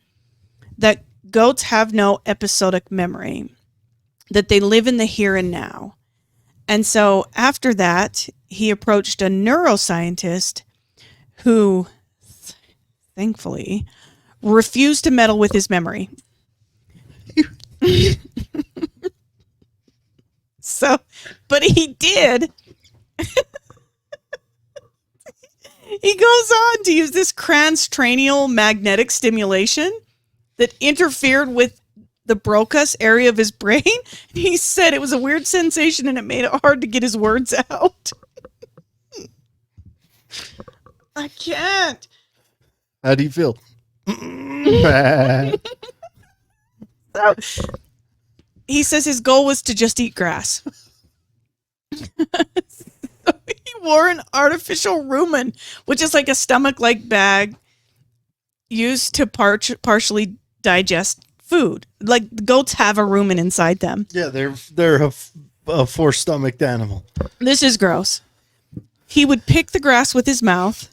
that goats have no episodic memory, that they live in the here and now. And so after that, he approached a neuroscientist who, thankfully, refused to meddle with his memory. But he did. He goes on to use this transcranial magnetic stimulation that interfered with the Broca's area of his brain. He said it was a weird sensation and it made it hard to get his words out. I can't. How do you feel? So, he says his goal was to just eat grass. So he wore an artificial rumen, which is like a stomach-like bag used to partially digest food. Like goats have a rumen inside them. Yeah, they're a 4-stomached animal. This is gross. He would pick the grass with his mouth,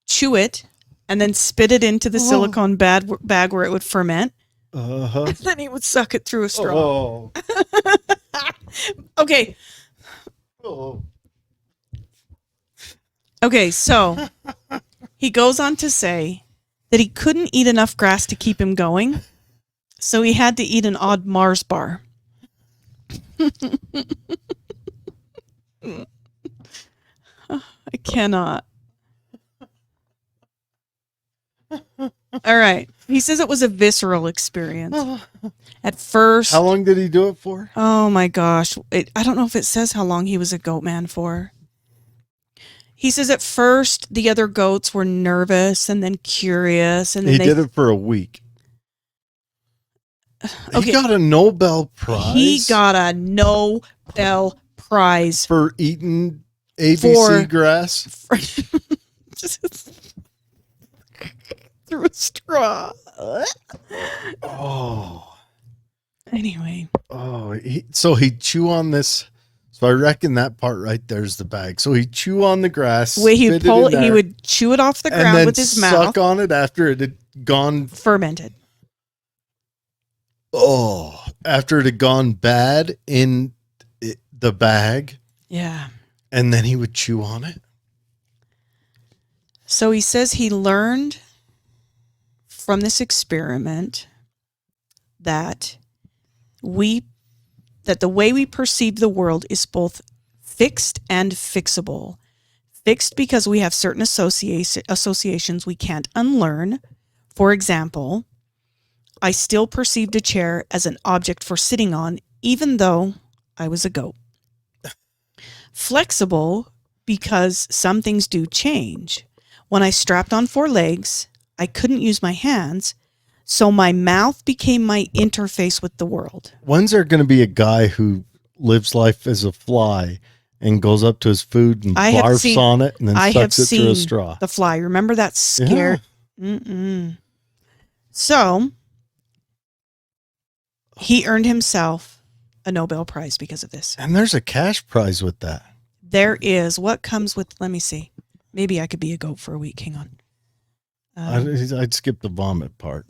chew it, and then spit it into the silicone bag where it would ferment. Uh-huh. And then he would suck it through a straw. Oh. Okay. Oh. Okay, so he goes on to say that he couldn't eat enough grass to keep him going, so he had to eat an odd Mars bar. I cannot. All right. He says it was a visceral experience. At first. How long did he do it for? Oh my gosh. I don't know if it says how long he was a goat man for. He says at first the other goats were nervous and then curious. And then He did it for a week. Okay. He got a Nobel Prize. He got a Nobel Prize for eating ABC grass. Through a straw. Oh. Anyway. Oh, so he'd chew on this. So I reckon that part right there's the bag. So he'd chew on the grass, Where he spit it in there, would chew it off the and ground then with his suck mouth. on it after it had gone. Fermented. Oh, after it had gone bad in the bag, Yeah. and then he would chew on it. So he says he learned from this experiment that the way we perceive the world is both fixed and fixable. Fixed because we have certain associations we can't unlearn. For example, I still perceived a chair as an object for sitting on, even though I was a goat. Flexible because some things do change. When I strapped on 4 legs, I couldn't use my hands, so my mouth became my interface with the world. When's there going to be a guy who lives life as a fly and goes up to his food and barfs on it and then sucks it through a straw? The Fly. Remember that scare? Yeah. So he earned himself a Nobel Prize because of this. And there's a cash prize with that. There is. What comes with, let me see. Maybe I could be a goat for a week. Hang on. I'd skip the vomit part.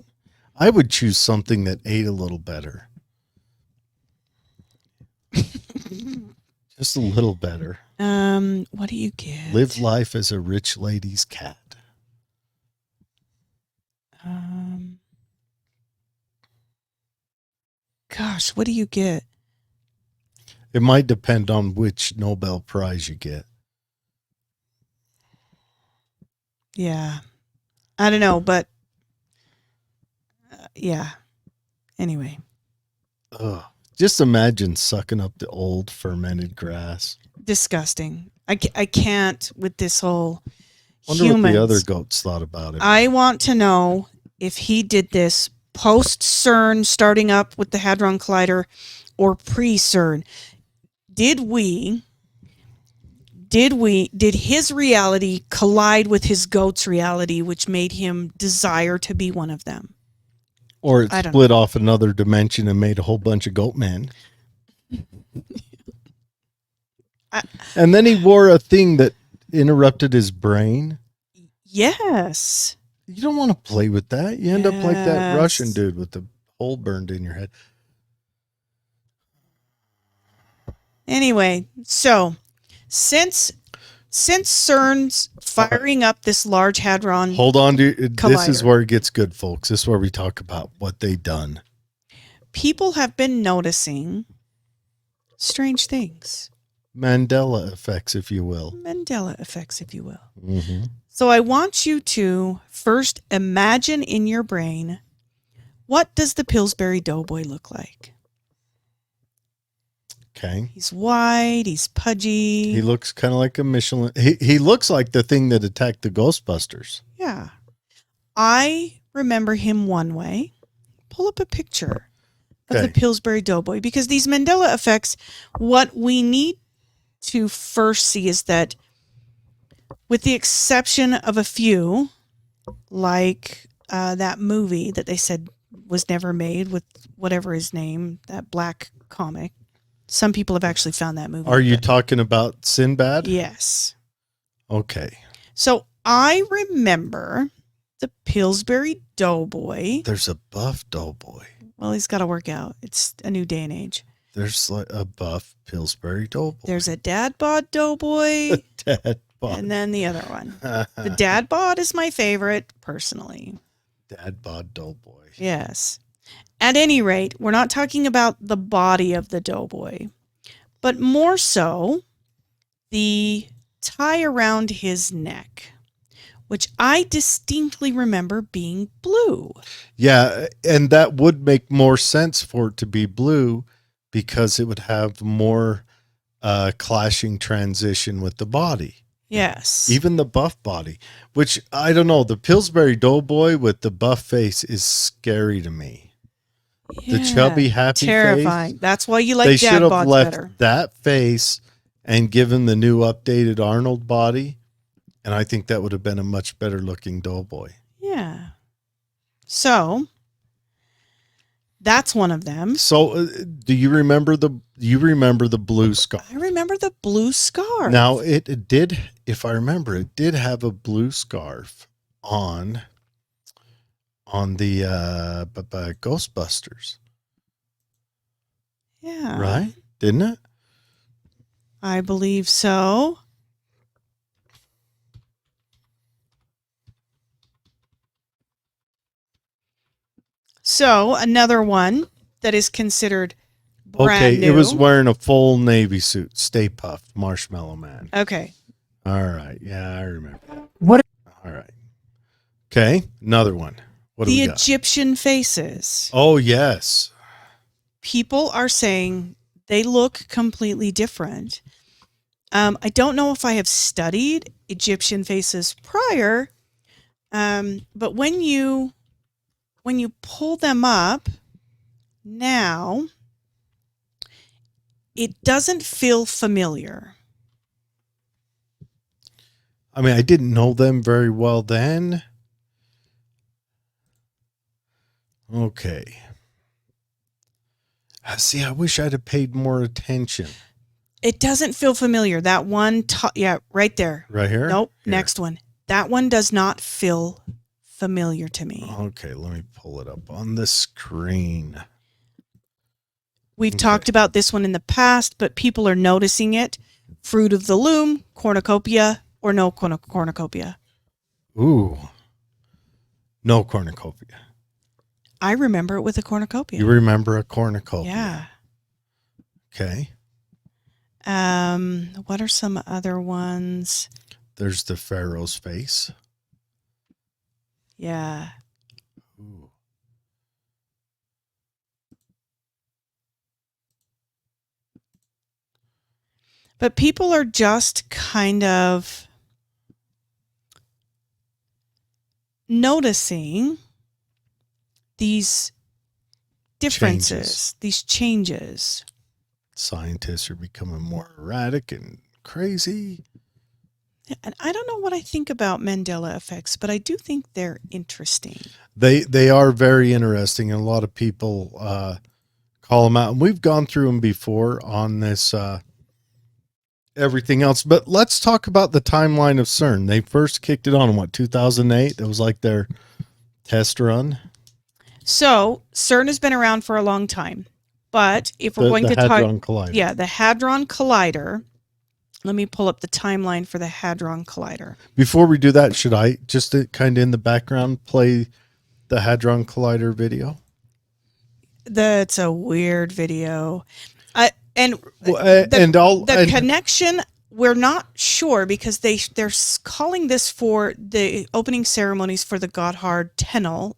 I would choose something that ate a little better. Just a little better. What do you get? Live life as a rich lady's cat. Gosh, what do you get? It might depend on which Nobel Prize you get. Yeah. I don't know, but yeah. Anyway. Ugh. Just imagine sucking up the old fermented grass. Disgusting. I can't with this whole Wonder what the other goats thought about it. I want to know if he did this post CERN starting up with the Hadron Collider or pre CERN. Did his reality collide with his goat's reality, which made him desire to be one of them? Or it split off another dimension and made a whole bunch of goat men. And then he wore a thing that interrupted his brain. Yes. You don't want to play with that. You end up like that Russian dude with the hole burned in your head. Anyway, so since CERN's firing up this large hadron, hold on to collider, this is where it gets good, folks. This is where we talk about what they done. People have been noticing strange things. Mandela effects, if you will. Mandela effects, if you will. Mm-hmm. So I want you to first imagine in your brain, what does the Pillsbury Doughboy look like? Okay. He's white. He's pudgy. He looks kind of like a Michelin. He looks like the thing that attacked the Ghostbusters. Yeah. I remember him one way. Pull up a picture of the Pillsbury Doughboy, because these Mandela effects, what we need to first see is that, with the exception of a few, like that movie that they said was never made with whatever his name, that black comic. Some people have actually found that movie. Are you talking about Sinbad? Yes. Okay. So I remember the Pillsbury Doughboy. There's a buff Doughboy. Well, he's got to work out. It's a new day and age. There's like a buff Pillsbury Doughboy. There's a dad bod Doughboy. Dad bod. And then the other one. The dad bod is my favorite, personally. Dad bod Doughboy. Yes. At any rate, we're not talking about the body of the Doughboy, but more so the tie around his neck, which I distinctly remember being blue. Yeah, and that would make more sense for it to be blue, because it would have more clashing transition with the body. Yes. Even the buff body, which I don't know, the Pillsbury Doughboy with the buff face is scary to me. Yeah, the chubby, happy terrifying. face. That's why you like they dad should have bods left better. that face and given the new updated Arnold body. And I think that would have been a much better looking Doughboy. Yeah. So That's one of them. So, do you remember the blue scarf? I remember the blue scarf. Now, it did, if I remember, it did have a blue scarf on the Ghostbusters. Yeah. Right? Didn't it? I believe so. So, another one that is considered brand new. It was wearing a full Navy suit, Stay Puft, Marshmallow Man. Okay. All right. Yeah, I remember. What? All right. Okay, another one. What do The we got? Egyptian faces. Oh, yes. People are saying they look completely different. I don't know if I have studied Egyptian faces prior, but when you pull them up now, it doesn't feel familiar. I mean, I didn't know them very well then. Okay. See, I wish I'd have paid more attention. It doesn't feel familiar. That one, yeah, right there. Right here? Nope, Here. next one. That one does not feel familiar to me. Okay, let me pull it up on the screen. We've talked about this one in the past, but people are noticing it. Fruit of the Loom, cornucopia, or no cornucopia? Ooh. No cornucopia. I remember it with a cornucopia. You remember a cornucopia? Yeah. Okay. What are some other ones? There's the Pharaoh's face. Yeah. Ooh. But people are just kind of noticing these differences, these changes. Scientists are becoming more erratic and crazy. And I don't know what I think about Mandela effects, but I do think they're interesting. They are very interesting, and a lot of people call them out. And we've gone through them before on this everything else. But let's talk about the timeline of CERN. They first kicked it on in, 2008? That was like their test run. So CERN has been around for a long time. But if we're going to talk... Collider. Yeah, the Hadron Collider. Let me pull up the timeline for the Hadron Collider. Before we do that, should I just kind of in the background play the Hadron Collider video? That's a weird video. The connection, we're not sure because they're calling this for the opening ceremonies for the Gotthard tunnel,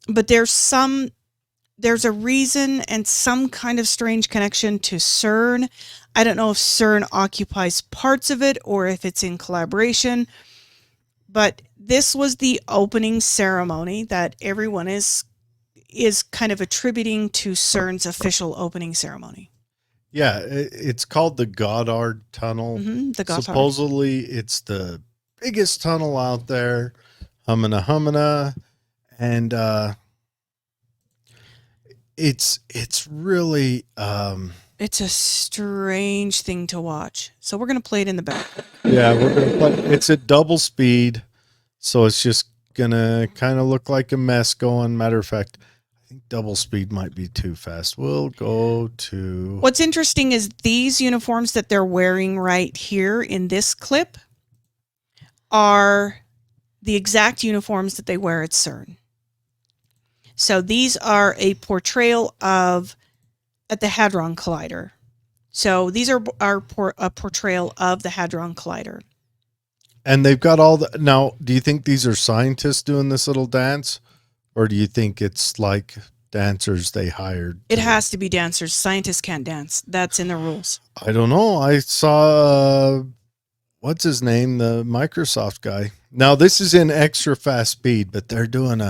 but there's a reason and some kind of strange connection to CERN. I don't know if CERN occupies parts of it or if it's in collaboration, but this was the opening ceremony that everyone is kind of attributing to CERN's official opening ceremony. Yeah, it's called the Gotthard Tunnel. Mm-hmm, the Gotthard. Supposedly, it's the biggest tunnel out there. Humana. And it's really... it's a strange thing to watch. So we're going to play it in the back. Yeah, we're going to play. It's at double speed, so it's just going to kind of look like a mess going. Matter of fact, I think double speed might be too fast. We'll go to... What's interesting is these uniforms that they're wearing right here in this clip are the exact uniforms that they wear at CERN. So these are a portrayal at the Hadron Collider. So these are a portrayal of the Hadron Collider. And they've got all the... Now, do you think these are scientists doing this little dance? Or do you think it's like dancers they hired? It has to be dancers. Scientists can't dance. That's in the rules. I don't know. I saw, what's his name? The Microsoft guy. Now, this is in extra fast speed, but they're doing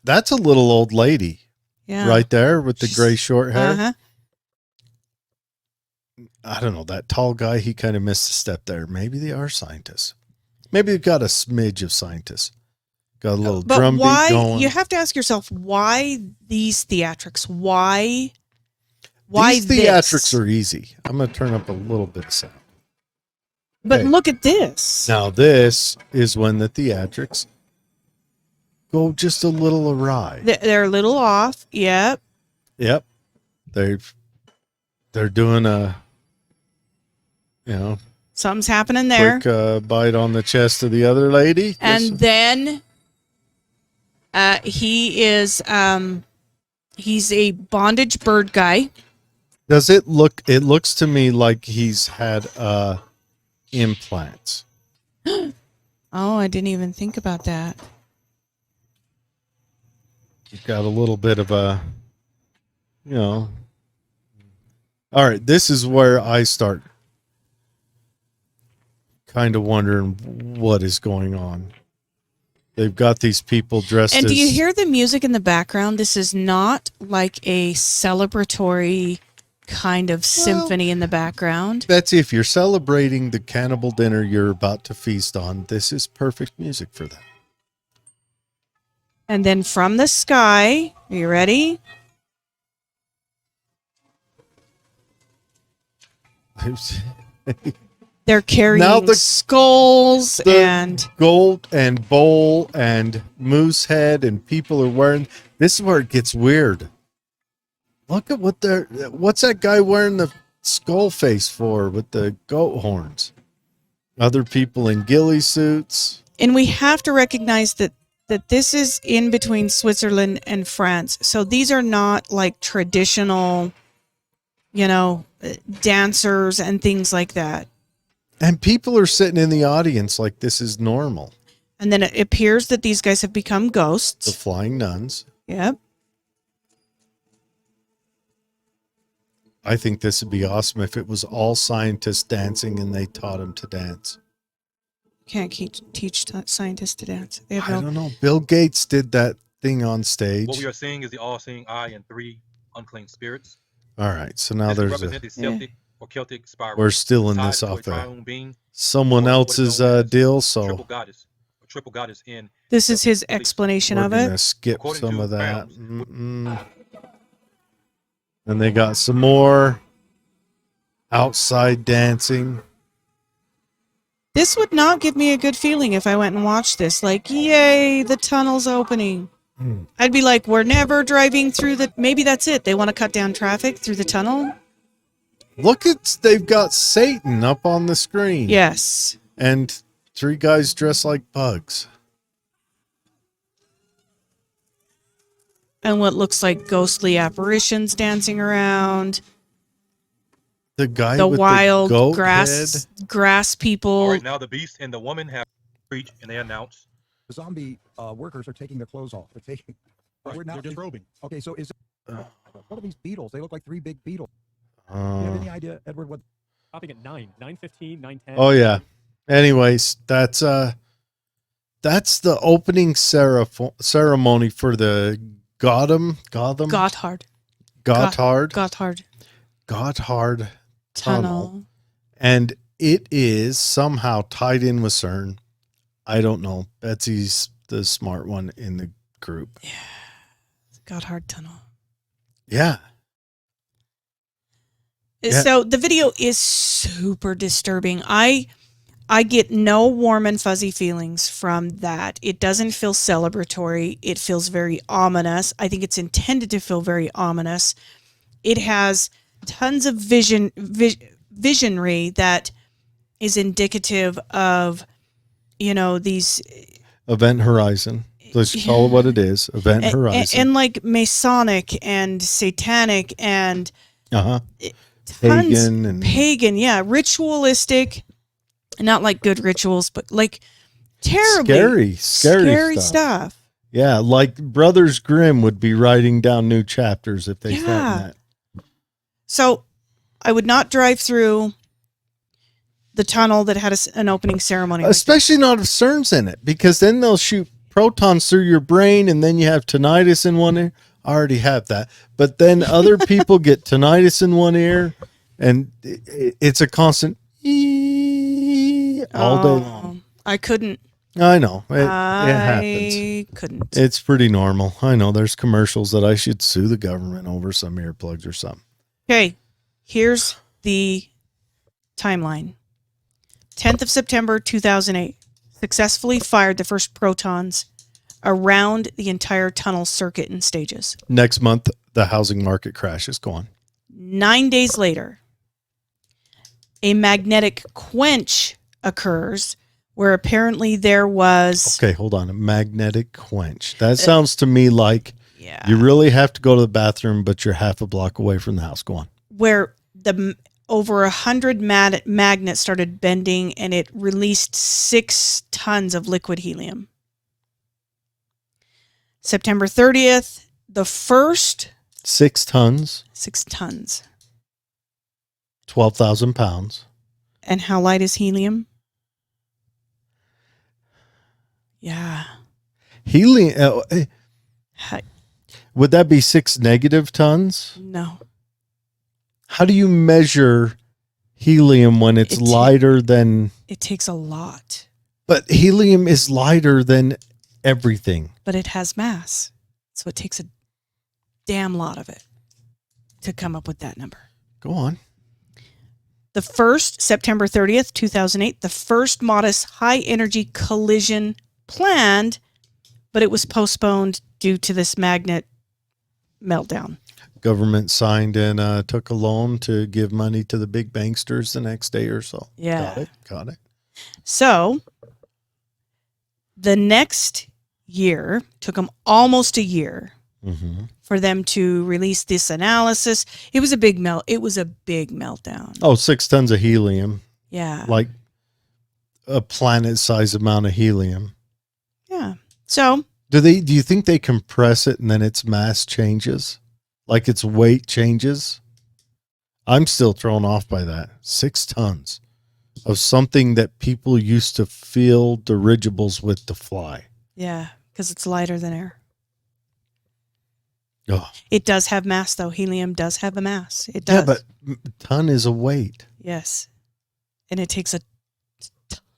that's a little old lady. Yeah. Right there with the gray short hair. Uh-huh. I don't know. That tall guy, he kind of missed a step there. Maybe they are scientists. Maybe they've got a smidge of scientists. Got a little But drum beat why? going. You have to ask yourself, why these theatrics? Why? Why These theatrics are easy. I'm going to turn up a little bit of sound. But Okay. look at this. Now, this is when the theatrics go just a little awry. They're a little off. Yep. Yep. They're doing a, Something's happening there. quick bite on the chest of the other lady. And then he is he's a bondage bird guy. Does it look? It looks to me like he's had implants. Oh, I didn't even think about that. You've got a little bit of a, All right, this is where I start kind of wondering what is going on. They've got these people dressed And as... do you hear the music in the background? This is not like a celebratory kind of symphony in the background. Betsy, if you're celebrating the cannibal dinner you're about to feast on, this is perfect music for that. And then from the sky, are you ready? They're carrying Now the skulls and gold and bowl and moose head, and people are wearing... This is where it gets weird. Look at what's that guy wearing the skull face for with the goat horns? Other people in ghillie suits. and we have to recognize that this is in between Switzerland and France. So these are not like traditional, dancers and things like that. And people are sitting in the audience like this is normal. And then it appears that these guys have become The ghosts. flying nuns. Yep. I think this would be awesome if it was all scientists dancing and they taught them to dance. Can't teach scientists to dance. They have I don't know. Bill Gates did that thing on stage. What we are seeing is the all-seeing eye and 3 unclean spirits. All right, so now This there's represent the Celtic or Celtic spiral. we're still in tied this to a off there. triune being, Someone or what is else's known as deal, triple so goddess, a triple goddess in This is his explanation we're of gonna it. skip According some to of that. Browns. And they got some more outside dancing. This would not give me a good feeling if I went and watched this. Like, yay, the tunnel's opening. I'd be like, we're never driving through maybe that's it. They want to cut down traffic through the tunnel. Look, they've got Satan up on the screen. Yes. And 3 guys dressed like bugs. And what looks like ghostly apparitions dancing around. The guy The with wild the goat grass head. people. All right, now the beast and the woman have preached and they announce. The zombie workers are taking their clothes off. They're taking. Right, they're disrobing. Okay, so what are these beetles? They look like 3 big beetles. Do you have any idea, Edward? What? Stopping at 9:15, 9:10. Oh yeah. Anyways, that's the opening ceremony for the Gotthard tunnel. And it is somehow tied in with CERN. I don't know. Betsy's the smart one in the group. Yeah. Gotthard tunnel. Yeah. So the video is super disturbing. I get no warm and fuzzy feelings from that. It doesn't feel celebratory. It feels very ominous. I think it's intended to feel very ominous. It has tons of visionary that is indicative of, these Event Horizon. Let's call it what it is. Event Horizon. and like Masonic and Satanic and pagan, ritualistic, not like good rituals, but like terribly scary stuff. Yeah, like Brothers Grimm would be writing down new chapters if they found that. So I would not drive through the tunnel that had an opening ceremony. Especially not if CERN's in it, because then they'll shoot protons through your brain and then you have tinnitus in one ear. I already have that. But then other people get tinnitus in one ear and it's a constant all day long. I couldn't. I know. It happens. I couldn't. It's pretty normal. I know there's commercials that I should sue the government over some earplugs or something. Okay, here's the timeline. 10th of September 2008. Successfully fired the first protons around the entire tunnel circuit in stages. Next month, the housing market crashes. Go on. 9 days later, a magnetic quench occurs where apparently there was... Okay, hold on. A magnetic quench. That sounds to me like Yeah. you really have to go to the bathroom, but you're half a block away from the house. Go on. Where over 100 magnets started bending and it released 6 tons of liquid helium. September 30th, the first 6 tons, 6 tons. 12,000 pounds. And how light is helium? Yeah. Helium. Heck, Would that be 6 negative tons? no. How do you measure helium when it's lighter than... It takes a lot, But helium is lighter than everything. but it has mass. So it takes a damn lot of it to come up with that number. Go on. The first, September 30th, 2008, the first modest high-energy collision planned, but it was postponed due to this magnet meltdown. Government signed and took a loan to give money to the big banksters the next day or so. Yeah. Got it. So the next year, took them almost a year Mm-hmm. for them to release this analysis. It was a big meltdown. Oh, 6 tons of helium, Yeah. like a planet-sized amount of helium. Yeah. So Do you think they compress it and then its mass changes? Like its weight changes? I'm still thrown off by that. 6 tons of something that people used to fill dirigibles with to fly. yeah, because it's lighter than air. Oh. It does have mass, though. Helium does have a mass. It Yeah, does. but ton is a weight. Yes. And it takes a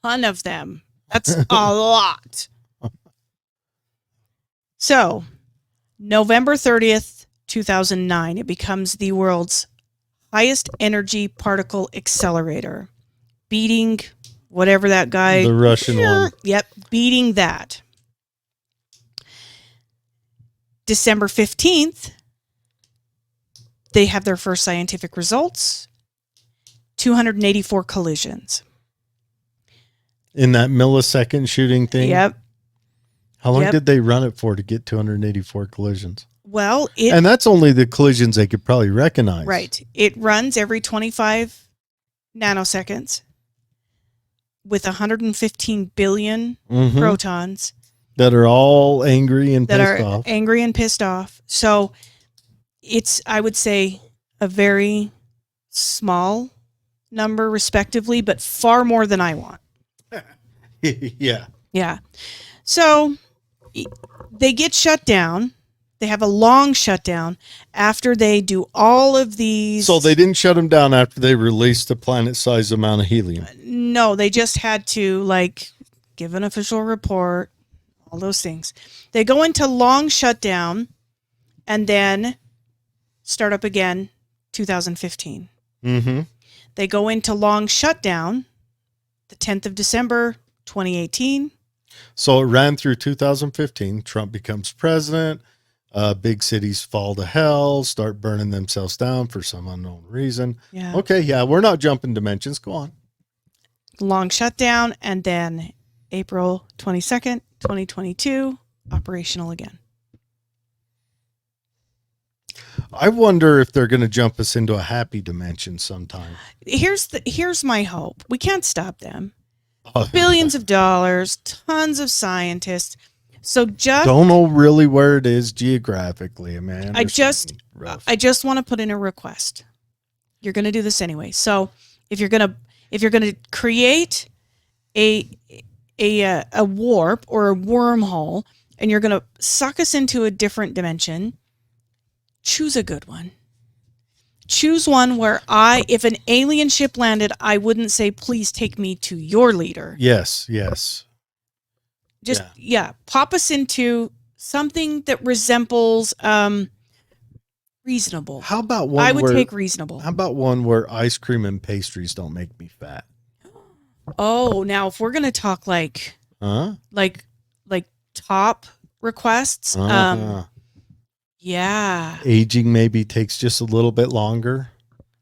ton of them. That's a lot. So, November 30th, 2009, it becomes the world's highest energy particle accelerator, beating whatever that guy... The Russian one. Yep, beating that. December 15th, they have their first scientific results. 284 collisions. In that millisecond shooting thing? Yep. How long Yep. did they run it for to get 284 collisions? Well, And that's only the collisions they could probably recognize. right. It runs every 25 nanoseconds with 115 billion Mhm. protons That are all angry and that pissed are off. angry and pissed off. So it's, I would say, a very small number respectively, but far more than I want. Yeah. Yeah. So they get shut down. They have a long shutdown after they do all of these. So they didn't shut them down after they released a planet-sized amount of helium. No, they just had to give an official report, all those things. They go into long shutdown and then start up again 2015. Mm-hmm. They go into long shutdown the 10th of December, 2018. So it ran through 2015. Trump becomes president. Big cities fall to hell, start burning themselves down for some unknown reason. Yeah. Okay, yeah, we're not jumping dimensions. Go on. Long shutdown, and then April 22nd, 2022, operational again. I wonder if they're going to jump us into a happy dimension sometime. Here's my hope. We can't stop them. Billions of dollars, tons of scientists. So just Don't know really where it is geographically, man. I just want to put in a request. You're going to do this anyway. So if you're going to create a warp or a wormhole and you're going to suck us into a different dimension, choose a good one. Choose one where if an alien ship landed, I wouldn't say, please take me to your leader. Yes. Just pop us into something that resembles reasonable. How about one I would where, take reasonable. How about one where ice cream and pastries don't make me fat? Oh, now if we're gonna talk like top requests, yeah, aging maybe takes just a little bit longer.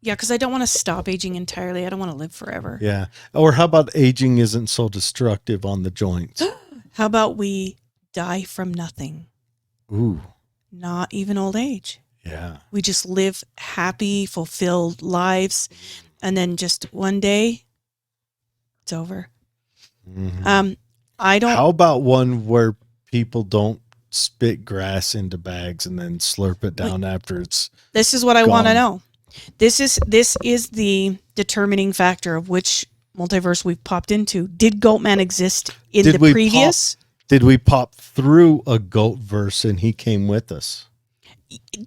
yeah, because I don't want to stop aging entirely. I don't want to live forever. Yeah. Or how about aging isn't so destructive on the joints? How about we die from nothing? Ooh. Not even old age. Yeah. We just live happy, fulfilled lives, and then just one day, it's over. Mm-hmm. I don't. How about one where people don't spit grass into bags and then slurp it down after it's This is what I gone? want to know. This is the determining factor of which multiverse we've popped into. Did Goatman exist in the previous? Did we pop through a goat verse and he came with us?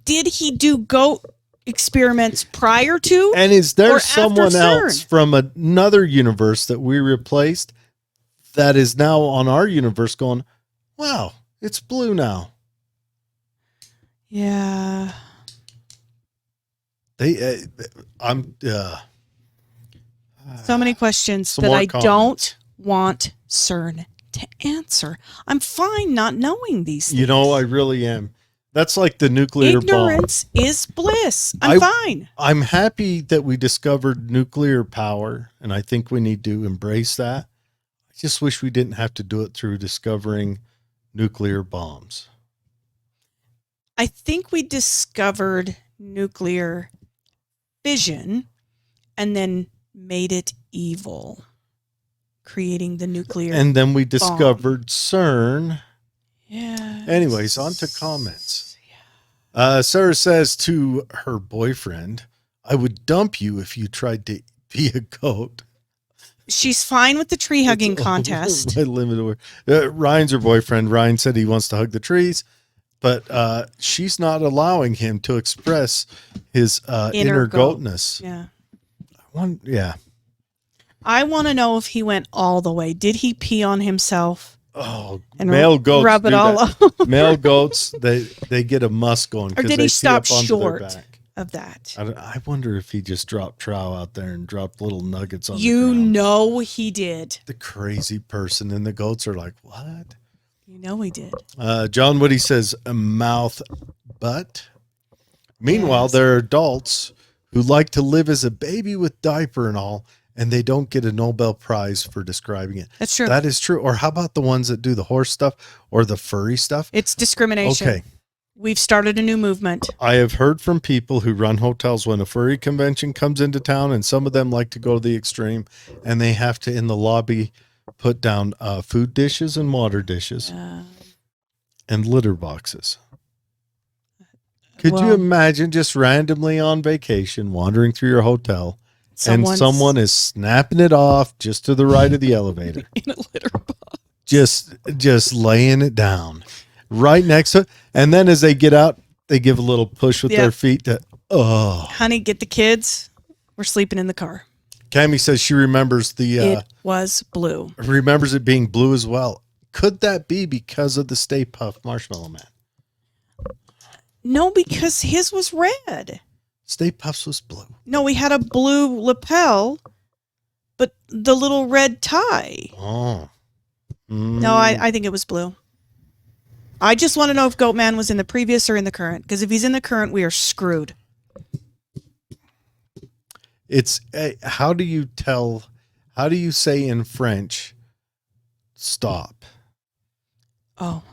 Did he do goat experiments prior to? And is there or someone after else CERN? from another universe that we replaced that is now on our universe going, wow, it's blue now? Yeah. So many questions Some that more I comments. don't want CERN to answer. I'm fine not knowing these things. You know, I really am. That's like the nuclear bomb. Ignorance is bliss. I'm fine. I'm happy that we discovered nuclear power, and I think we need to embrace that. I just wish we didn't have to do it through discovering nuclear bombs. I think we discovered nuclear fission and then made it evil, creating the nuclear. And then we discovered CERN. Yeah. Anyways, on to comments. Sarah says to her boyfriend, I would dump you if you tried to be a goat. She's fine with the tree hugging contest. My limited word. Ryan's her boyfriend. Ryan said he wants to hug the trees, but she's not allowing him to express his inner goatness. Yeah. I I want to know if he went all the way. Did he pee on himself? Oh, And male goats rub it do all that. over. Male goats, they get a muss going. Or 'cause did they he pee up stop onto their short back. of that? I wonder if he just dropped trow out there and dropped little nuggets on the You ground. know he did. The crazy person, and the goats are like, what? You know he did. John Woody says a mouth butt. Meanwhile, Yes. there are adults who like to live as a baby with diaper and all, and they don't get a Nobel Prize for describing it. That's true. That is true. Or how about the ones that do the horse stuff or the furry stuff? It's discrimination. Okay. We've started a new movement. I have heard from people who run hotels when a furry convention comes into town, and some of them like to go to the extreme, and they have to, in the lobby, put down food dishes and water dishes and litter boxes. Could you Well- imagine just randomly on vacation, wandering through your hotel, and Someone's someone is snapping it off just to the right of the elevator, in a litter box. just laying it down right next to it, and then as they get out, they give a little push with Yep. their feet to, oh. Honey, get the kids. We're sleeping in the car. Cammie says she remembers It was blue. remembers it being blue as well. Could that be because of the Stay Puft Marshmallow Man? No, because his was red. Stay Puffs was blue. No, we had a blue lapel, but the little red tie. Oh. No, I think it was blue. I just want to know if Goatman was in the previous or in the current. Because if he's in the current, we are screwed. It's how do you say in French stop? Oh,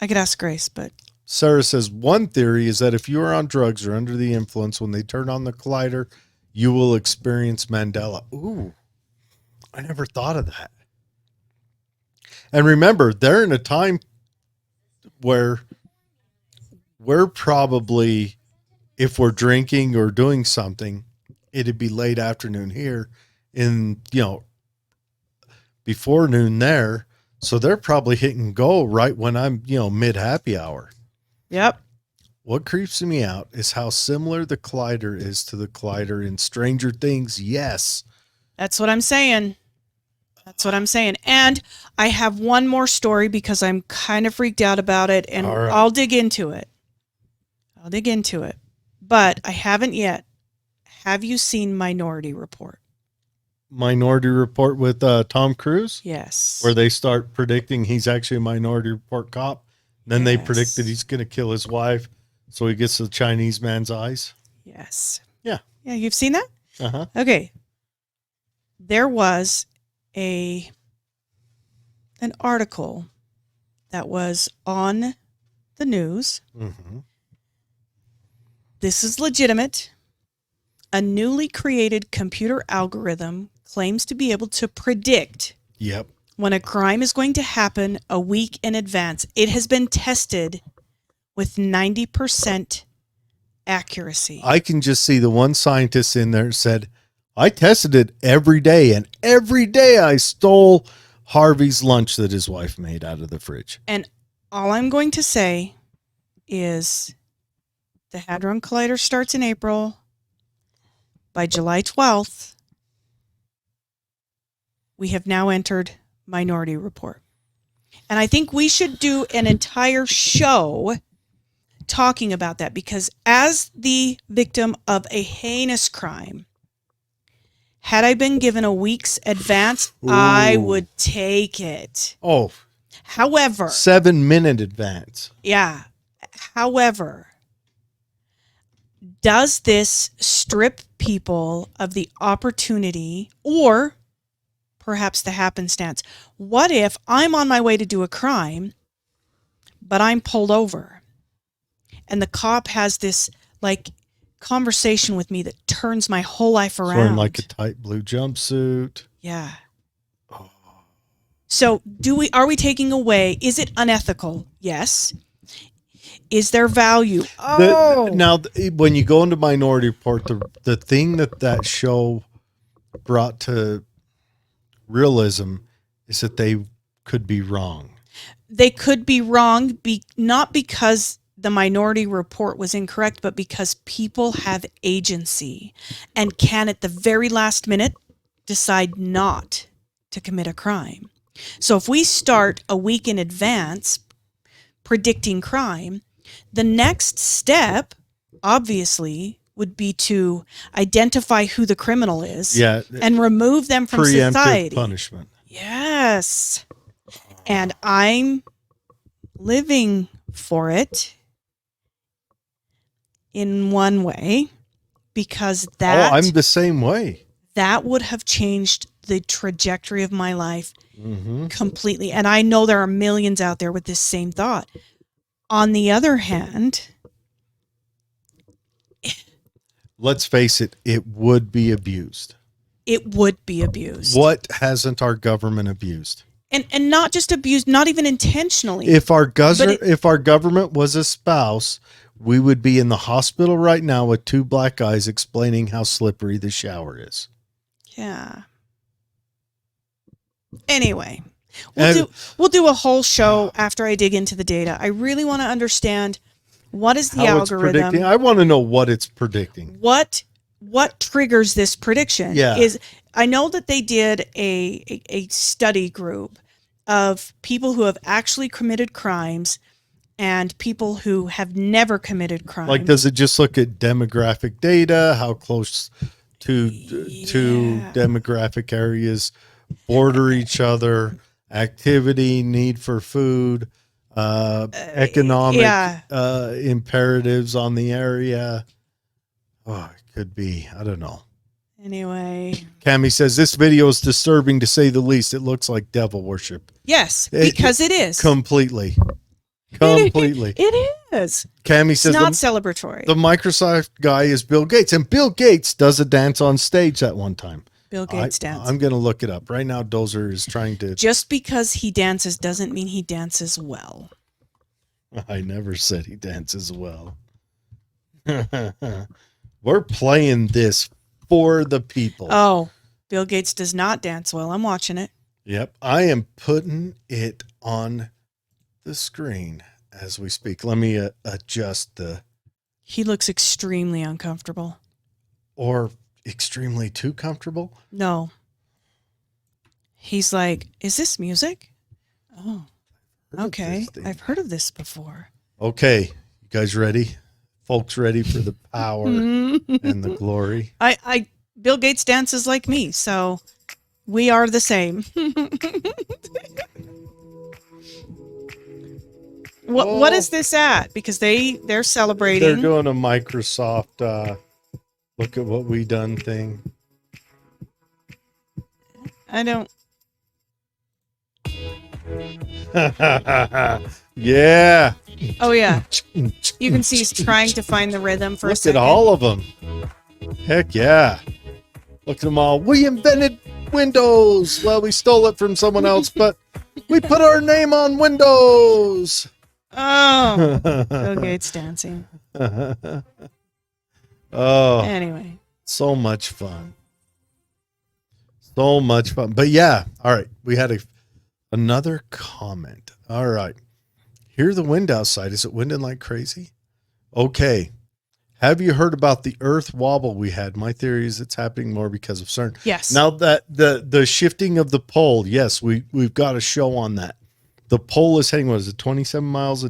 I could ask Grace, but Sarah says one theory is that if you are on drugs or under the influence, when they turn on the collider, you will experience Mandela. Ooh, I never thought of that. And remember, they're in a time where we're probably, if we're drinking or doing something, it'd be late afternoon here in, before noon there. So they're probably hitting go right when I'm, mid happy hour. yep. What creeps me out is how similar the collider is to the collider in Stranger Things. Yes. That's what I'm saying. That's what I'm saying. And I have one more story because I'm kind of freaked out about it, and All right. I'll dig into it. But I haven't yet. Have you seen Minority Report? Minority Report with Tom Cruise, Yes. where they start predicting he's actually a Minority Report cop. Then they predict that Yes. he's going to kill his wife, so he gets the Chinese man's eyes. Yes. Yeah. Yeah, you've seen that? Uh-huh. Okay. There was an article that was on the news. Mm-hmm. This is legitimate. A newly created computer algorithm claims to be able to predict Yep. when a crime is going to happen a week in advance. It has been tested with 90% accuracy. I can just see the one scientist in there said, I tested it every day, and every day I stole Harvey's lunch that his wife made out of the fridge. And all I'm going to say is the Hadron Collider starts in April. By July 12th, we have now entered Minority Report. And I think we should do an entire show talking about that, because as the victim of a heinous crime, had I been given a week's advance, I Ooh. would take it. Oh, However, 7-minute advance. yeah. However, does this strip people of the opportunity, or perhaps the happenstance? What if I'm on my way to do a crime, but I'm pulled over, and the cop has this like conversation with me that turns my whole life around? Wearing like a tight blue jumpsuit. Yeah. So are we taking away? Is it unethical? Yes. Is there value? When you go into Minority Report, the thing that show brought to realism is that they could be wrong. They could be wrong, not because the Minority Report was incorrect, but because people have agency and can at the very last minute decide not to commit a crime. So if we start a week in advance predicting crime, the next step, obviously, would be to identify who the criminal is, and remove them from preemptive society. Punishment. Yes. And I'm living for it in one way, because I'm the same way. That would have changed the trajectory of my life Mm-hmm. completely. And I know there are millions out there with this same thought. On the other hand, let's face it, it would be abused. It would be abused. What hasn't our government abused? And not just abused, not even intentionally. If our government was a spouse, we would be in the hospital right now with two black guys explaining how slippery the shower is. Yeah. Anyway, we'll do a whole show after I dig into the data. I really want to understand what is the algorithm. I want to know what it's predicting. What triggers this prediction? Yeah. I know that they did a study group of people who have actually committed crimes and people who have never committed crimes. Like, does it just look at demographic data? How close to demographic areas border each other? Activity, need for food, economic imperatives on the area. Oh, it could be. I don't know. Anyway. Cammie says, this video is disturbing to say the least. It looks like devil worship. Yes, because it is. Completely. It is. Cammie says, it's not celebratory. The Microsoft guy is Bill Gates. And Bill Gates does a dance on stage at one time. Bill Gates dance. I'm going to look it up. Right now, Dozer is trying to... Just because he dances doesn't mean he dances well. I never said he dances well. We're playing this for the people. Oh, Bill Gates does not dance well. I'm watching it. Yep. I am putting it on the screen as we speak. Let me adjust the... He looks extremely uncomfortable. Or extremely too comfortable? No. He's like, is this music? Oh, Heard of okay. this thing. I've heard of this before. Okay, you guys ready? Folks ready for the power and the glory? Bill Gates dances like me, so we are the same. What is this at? Because they're celebrating. They're doing a Microsoft look at what we done thing. I don't. Yeah. Oh yeah, you can see he's trying to find the rhythm for a Look second. at all of them. Heck yeah. Look at them all. We invented Windows. Well, we stole it from someone else, but we put our name on Windows. Oh, Bill Gates dancing. Oh, Anyway, so much fun. So much fun. But yeah, all right. We had another comment. All right. Hear the wind outside. Is it winding like crazy? Okay. Have you heard about the Earth wobble we had? My theory is it's happening more because of CERN. yes. Now that the shifting of the pole, yes, we've got a show on that. The pole is heading, what is it, 27 miles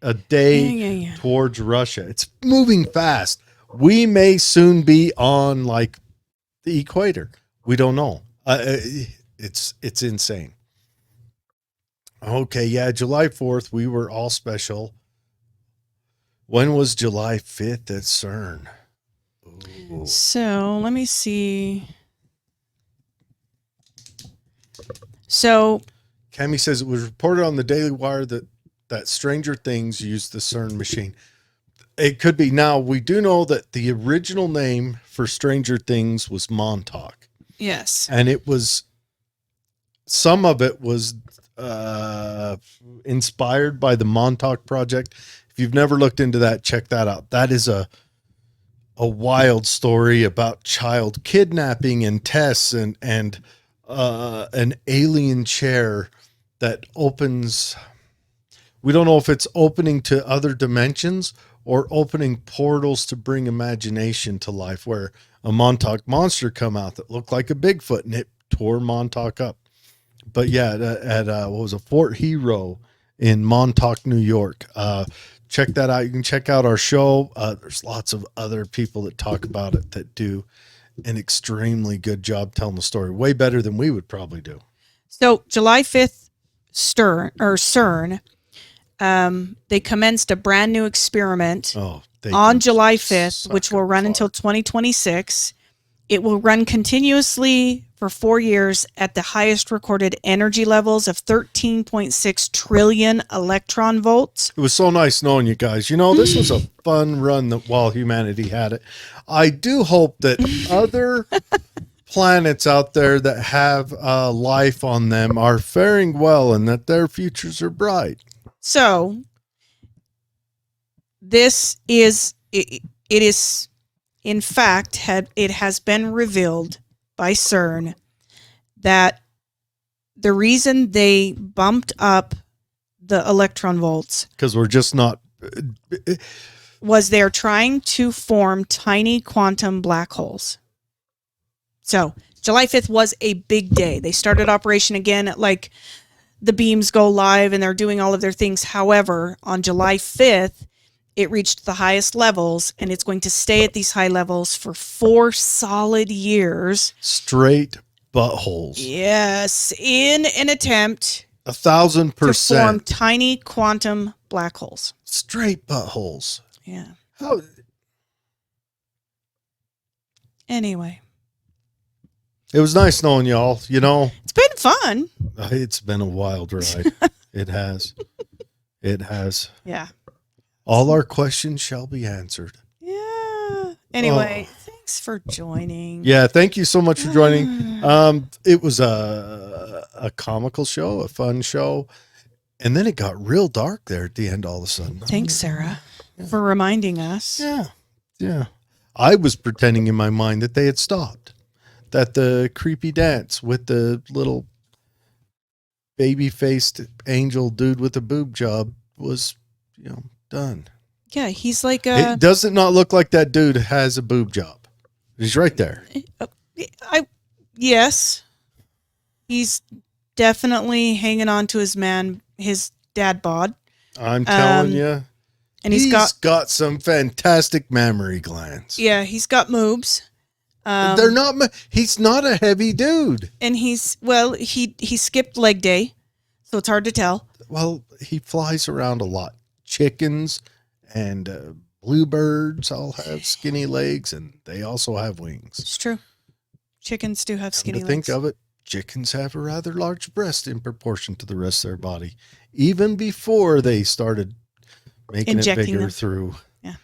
a day Yeah. towards Russia. It's moving fast. We may soon be on like the equator. We don't know. It's insane. Okay, yeah, July 4th, we were all special. When was July 5th at CERN? Ooh. So let me see. So Cammy says it was reported on the Daily Wire that Stranger Things used the CERN machine. It could be. Now, we do know that the original name for Stranger Things was Montauk. yes. And it was, some of it was inspired by the Montauk Project. If you've never looked into that, check that out. That is a wild story about child kidnapping and tests and an alien chair that opens. We don't know if it's opening to other dimensions or opening portals to bring imagination to life, where a Montauk monster come out that looked like a Bigfoot and it tore Montauk up. But yeah, at what was a Fort Hero in Montauk, New York. Check that out. You can check out our show. There's lots of other people that talk about it that do an extremely good job telling the story, way better than we would probably do. So July 5th, CERN, they commenced a brand new experiment on July 5th, which will run until 2026. It will run continuously for 4 years at the highest recorded energy levels of 13.6 trillion electron volts. It was so nice knowing you guys. You know, this was a fun run while humanity had it. I do hope that other planets out there that have life on them are faring well and that their futures are bright. So this is, it is, in fact, it has been revealed by CERN that the reason they bumped up the electron volts, because we're just not, was they're trying to form tiny quantum black holes. So July 5th was a big day. They started operation again at like the beams go live and they're doing all of their things. However, on July 5th, it reached the highest levels, and it's going to stay at these high levels for 4 solid years. Straight buttholes. Yes, in an attempt 1,000%. to form tiny quantum black holes. Straight buttholes. Yeah. How? Anyway, It was nice knowing y'all. You know, it's been fun. it's been a wild ride. It has. It has. Yeah. All our questions shall be answered. Yeah. Anyway, thanks for joining. Yeah, thank you so much for joining. It was a comical show, a fun show, and then it got real dark there at the end all of a sudden. Thanks, Sarah, for reminding us. Yeah. I was pretending in my mind that they had stopped, that the creepy dance with the little baby-faced angel dude with a boob job was, done. Yeah, he's like Does it not look like that dude has a boob job? He's right there. yes. He's definitely hanging on to his dad bod. I'm telling you. And he's got some fantastic mammary glands. Yeah, he's got moobs. They're not. He's not a heavy dude. And he skipped leg day, so it's hard to tell. Well, he flies around a lot. Chickens and bluebirds all have skinny legs, and they also have wings. It's true. Chickens do have skinny legs. Think of it, chickens have a rather large breast in proportion to the rest of their body, even before they started making Injecting it bigger them. through. Yeah.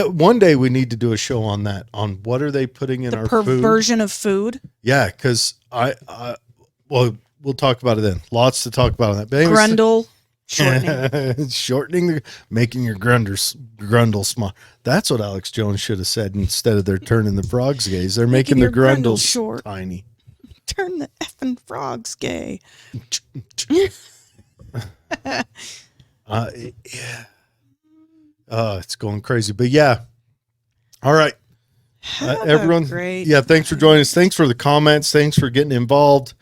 One day we need to do a show on that, on what are they putting in our food. The perversion of food. Yeah, because well, we'll talk about it then. Lots to talk about on that. But anyways, Grundle shortening. shortening, making your grundle small. That's what Alex Jones should have said instead of they're turning the frogs gays. They're making the your grundle grundles short. tiny. Turn the effing frogs gay. Yeah. It's going crazy, but yeah. All right, everyone. Yeah, thanks for joining us. Thanks for the comments. Thanks for getting involved.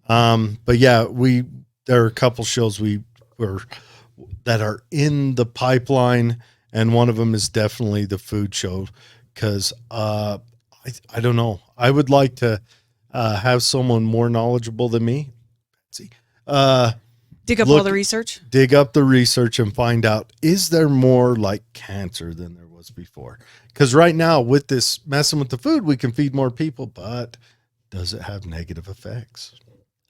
But yeah, there are a couple shows that are in the pipeline, and one of them is definitely the food show. Because I don't know, I would like to have someone more knowledgeable than me. Let's see. Dig up all the research. Dig up the research and find out, is there more like cancer than there was before? Because right now with this messing with the food, we can feed more people, but does it have negative effects?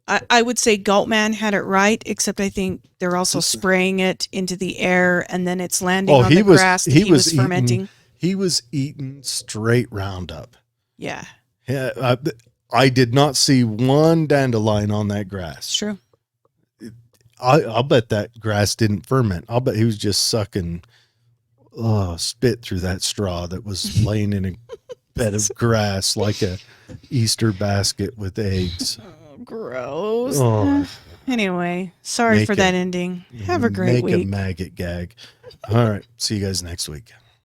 I would say Galtman had it right, except I think they're also spraying it into the air and then it's landing on the grass that he was fermenting. He was eating straight Roundup. Yeah. Yeah. I did not see one dandelion on that grass. It's true. I'll bet that grass didn't ferment. I'll bet he was just sucking spit through that straw that was laying in a bed of grass like a Easter basket with eggs. Oh, gross. Oh. Anyway, sorry for that ending. Have a great week. Make a maggot gag. All right. See you guys next week.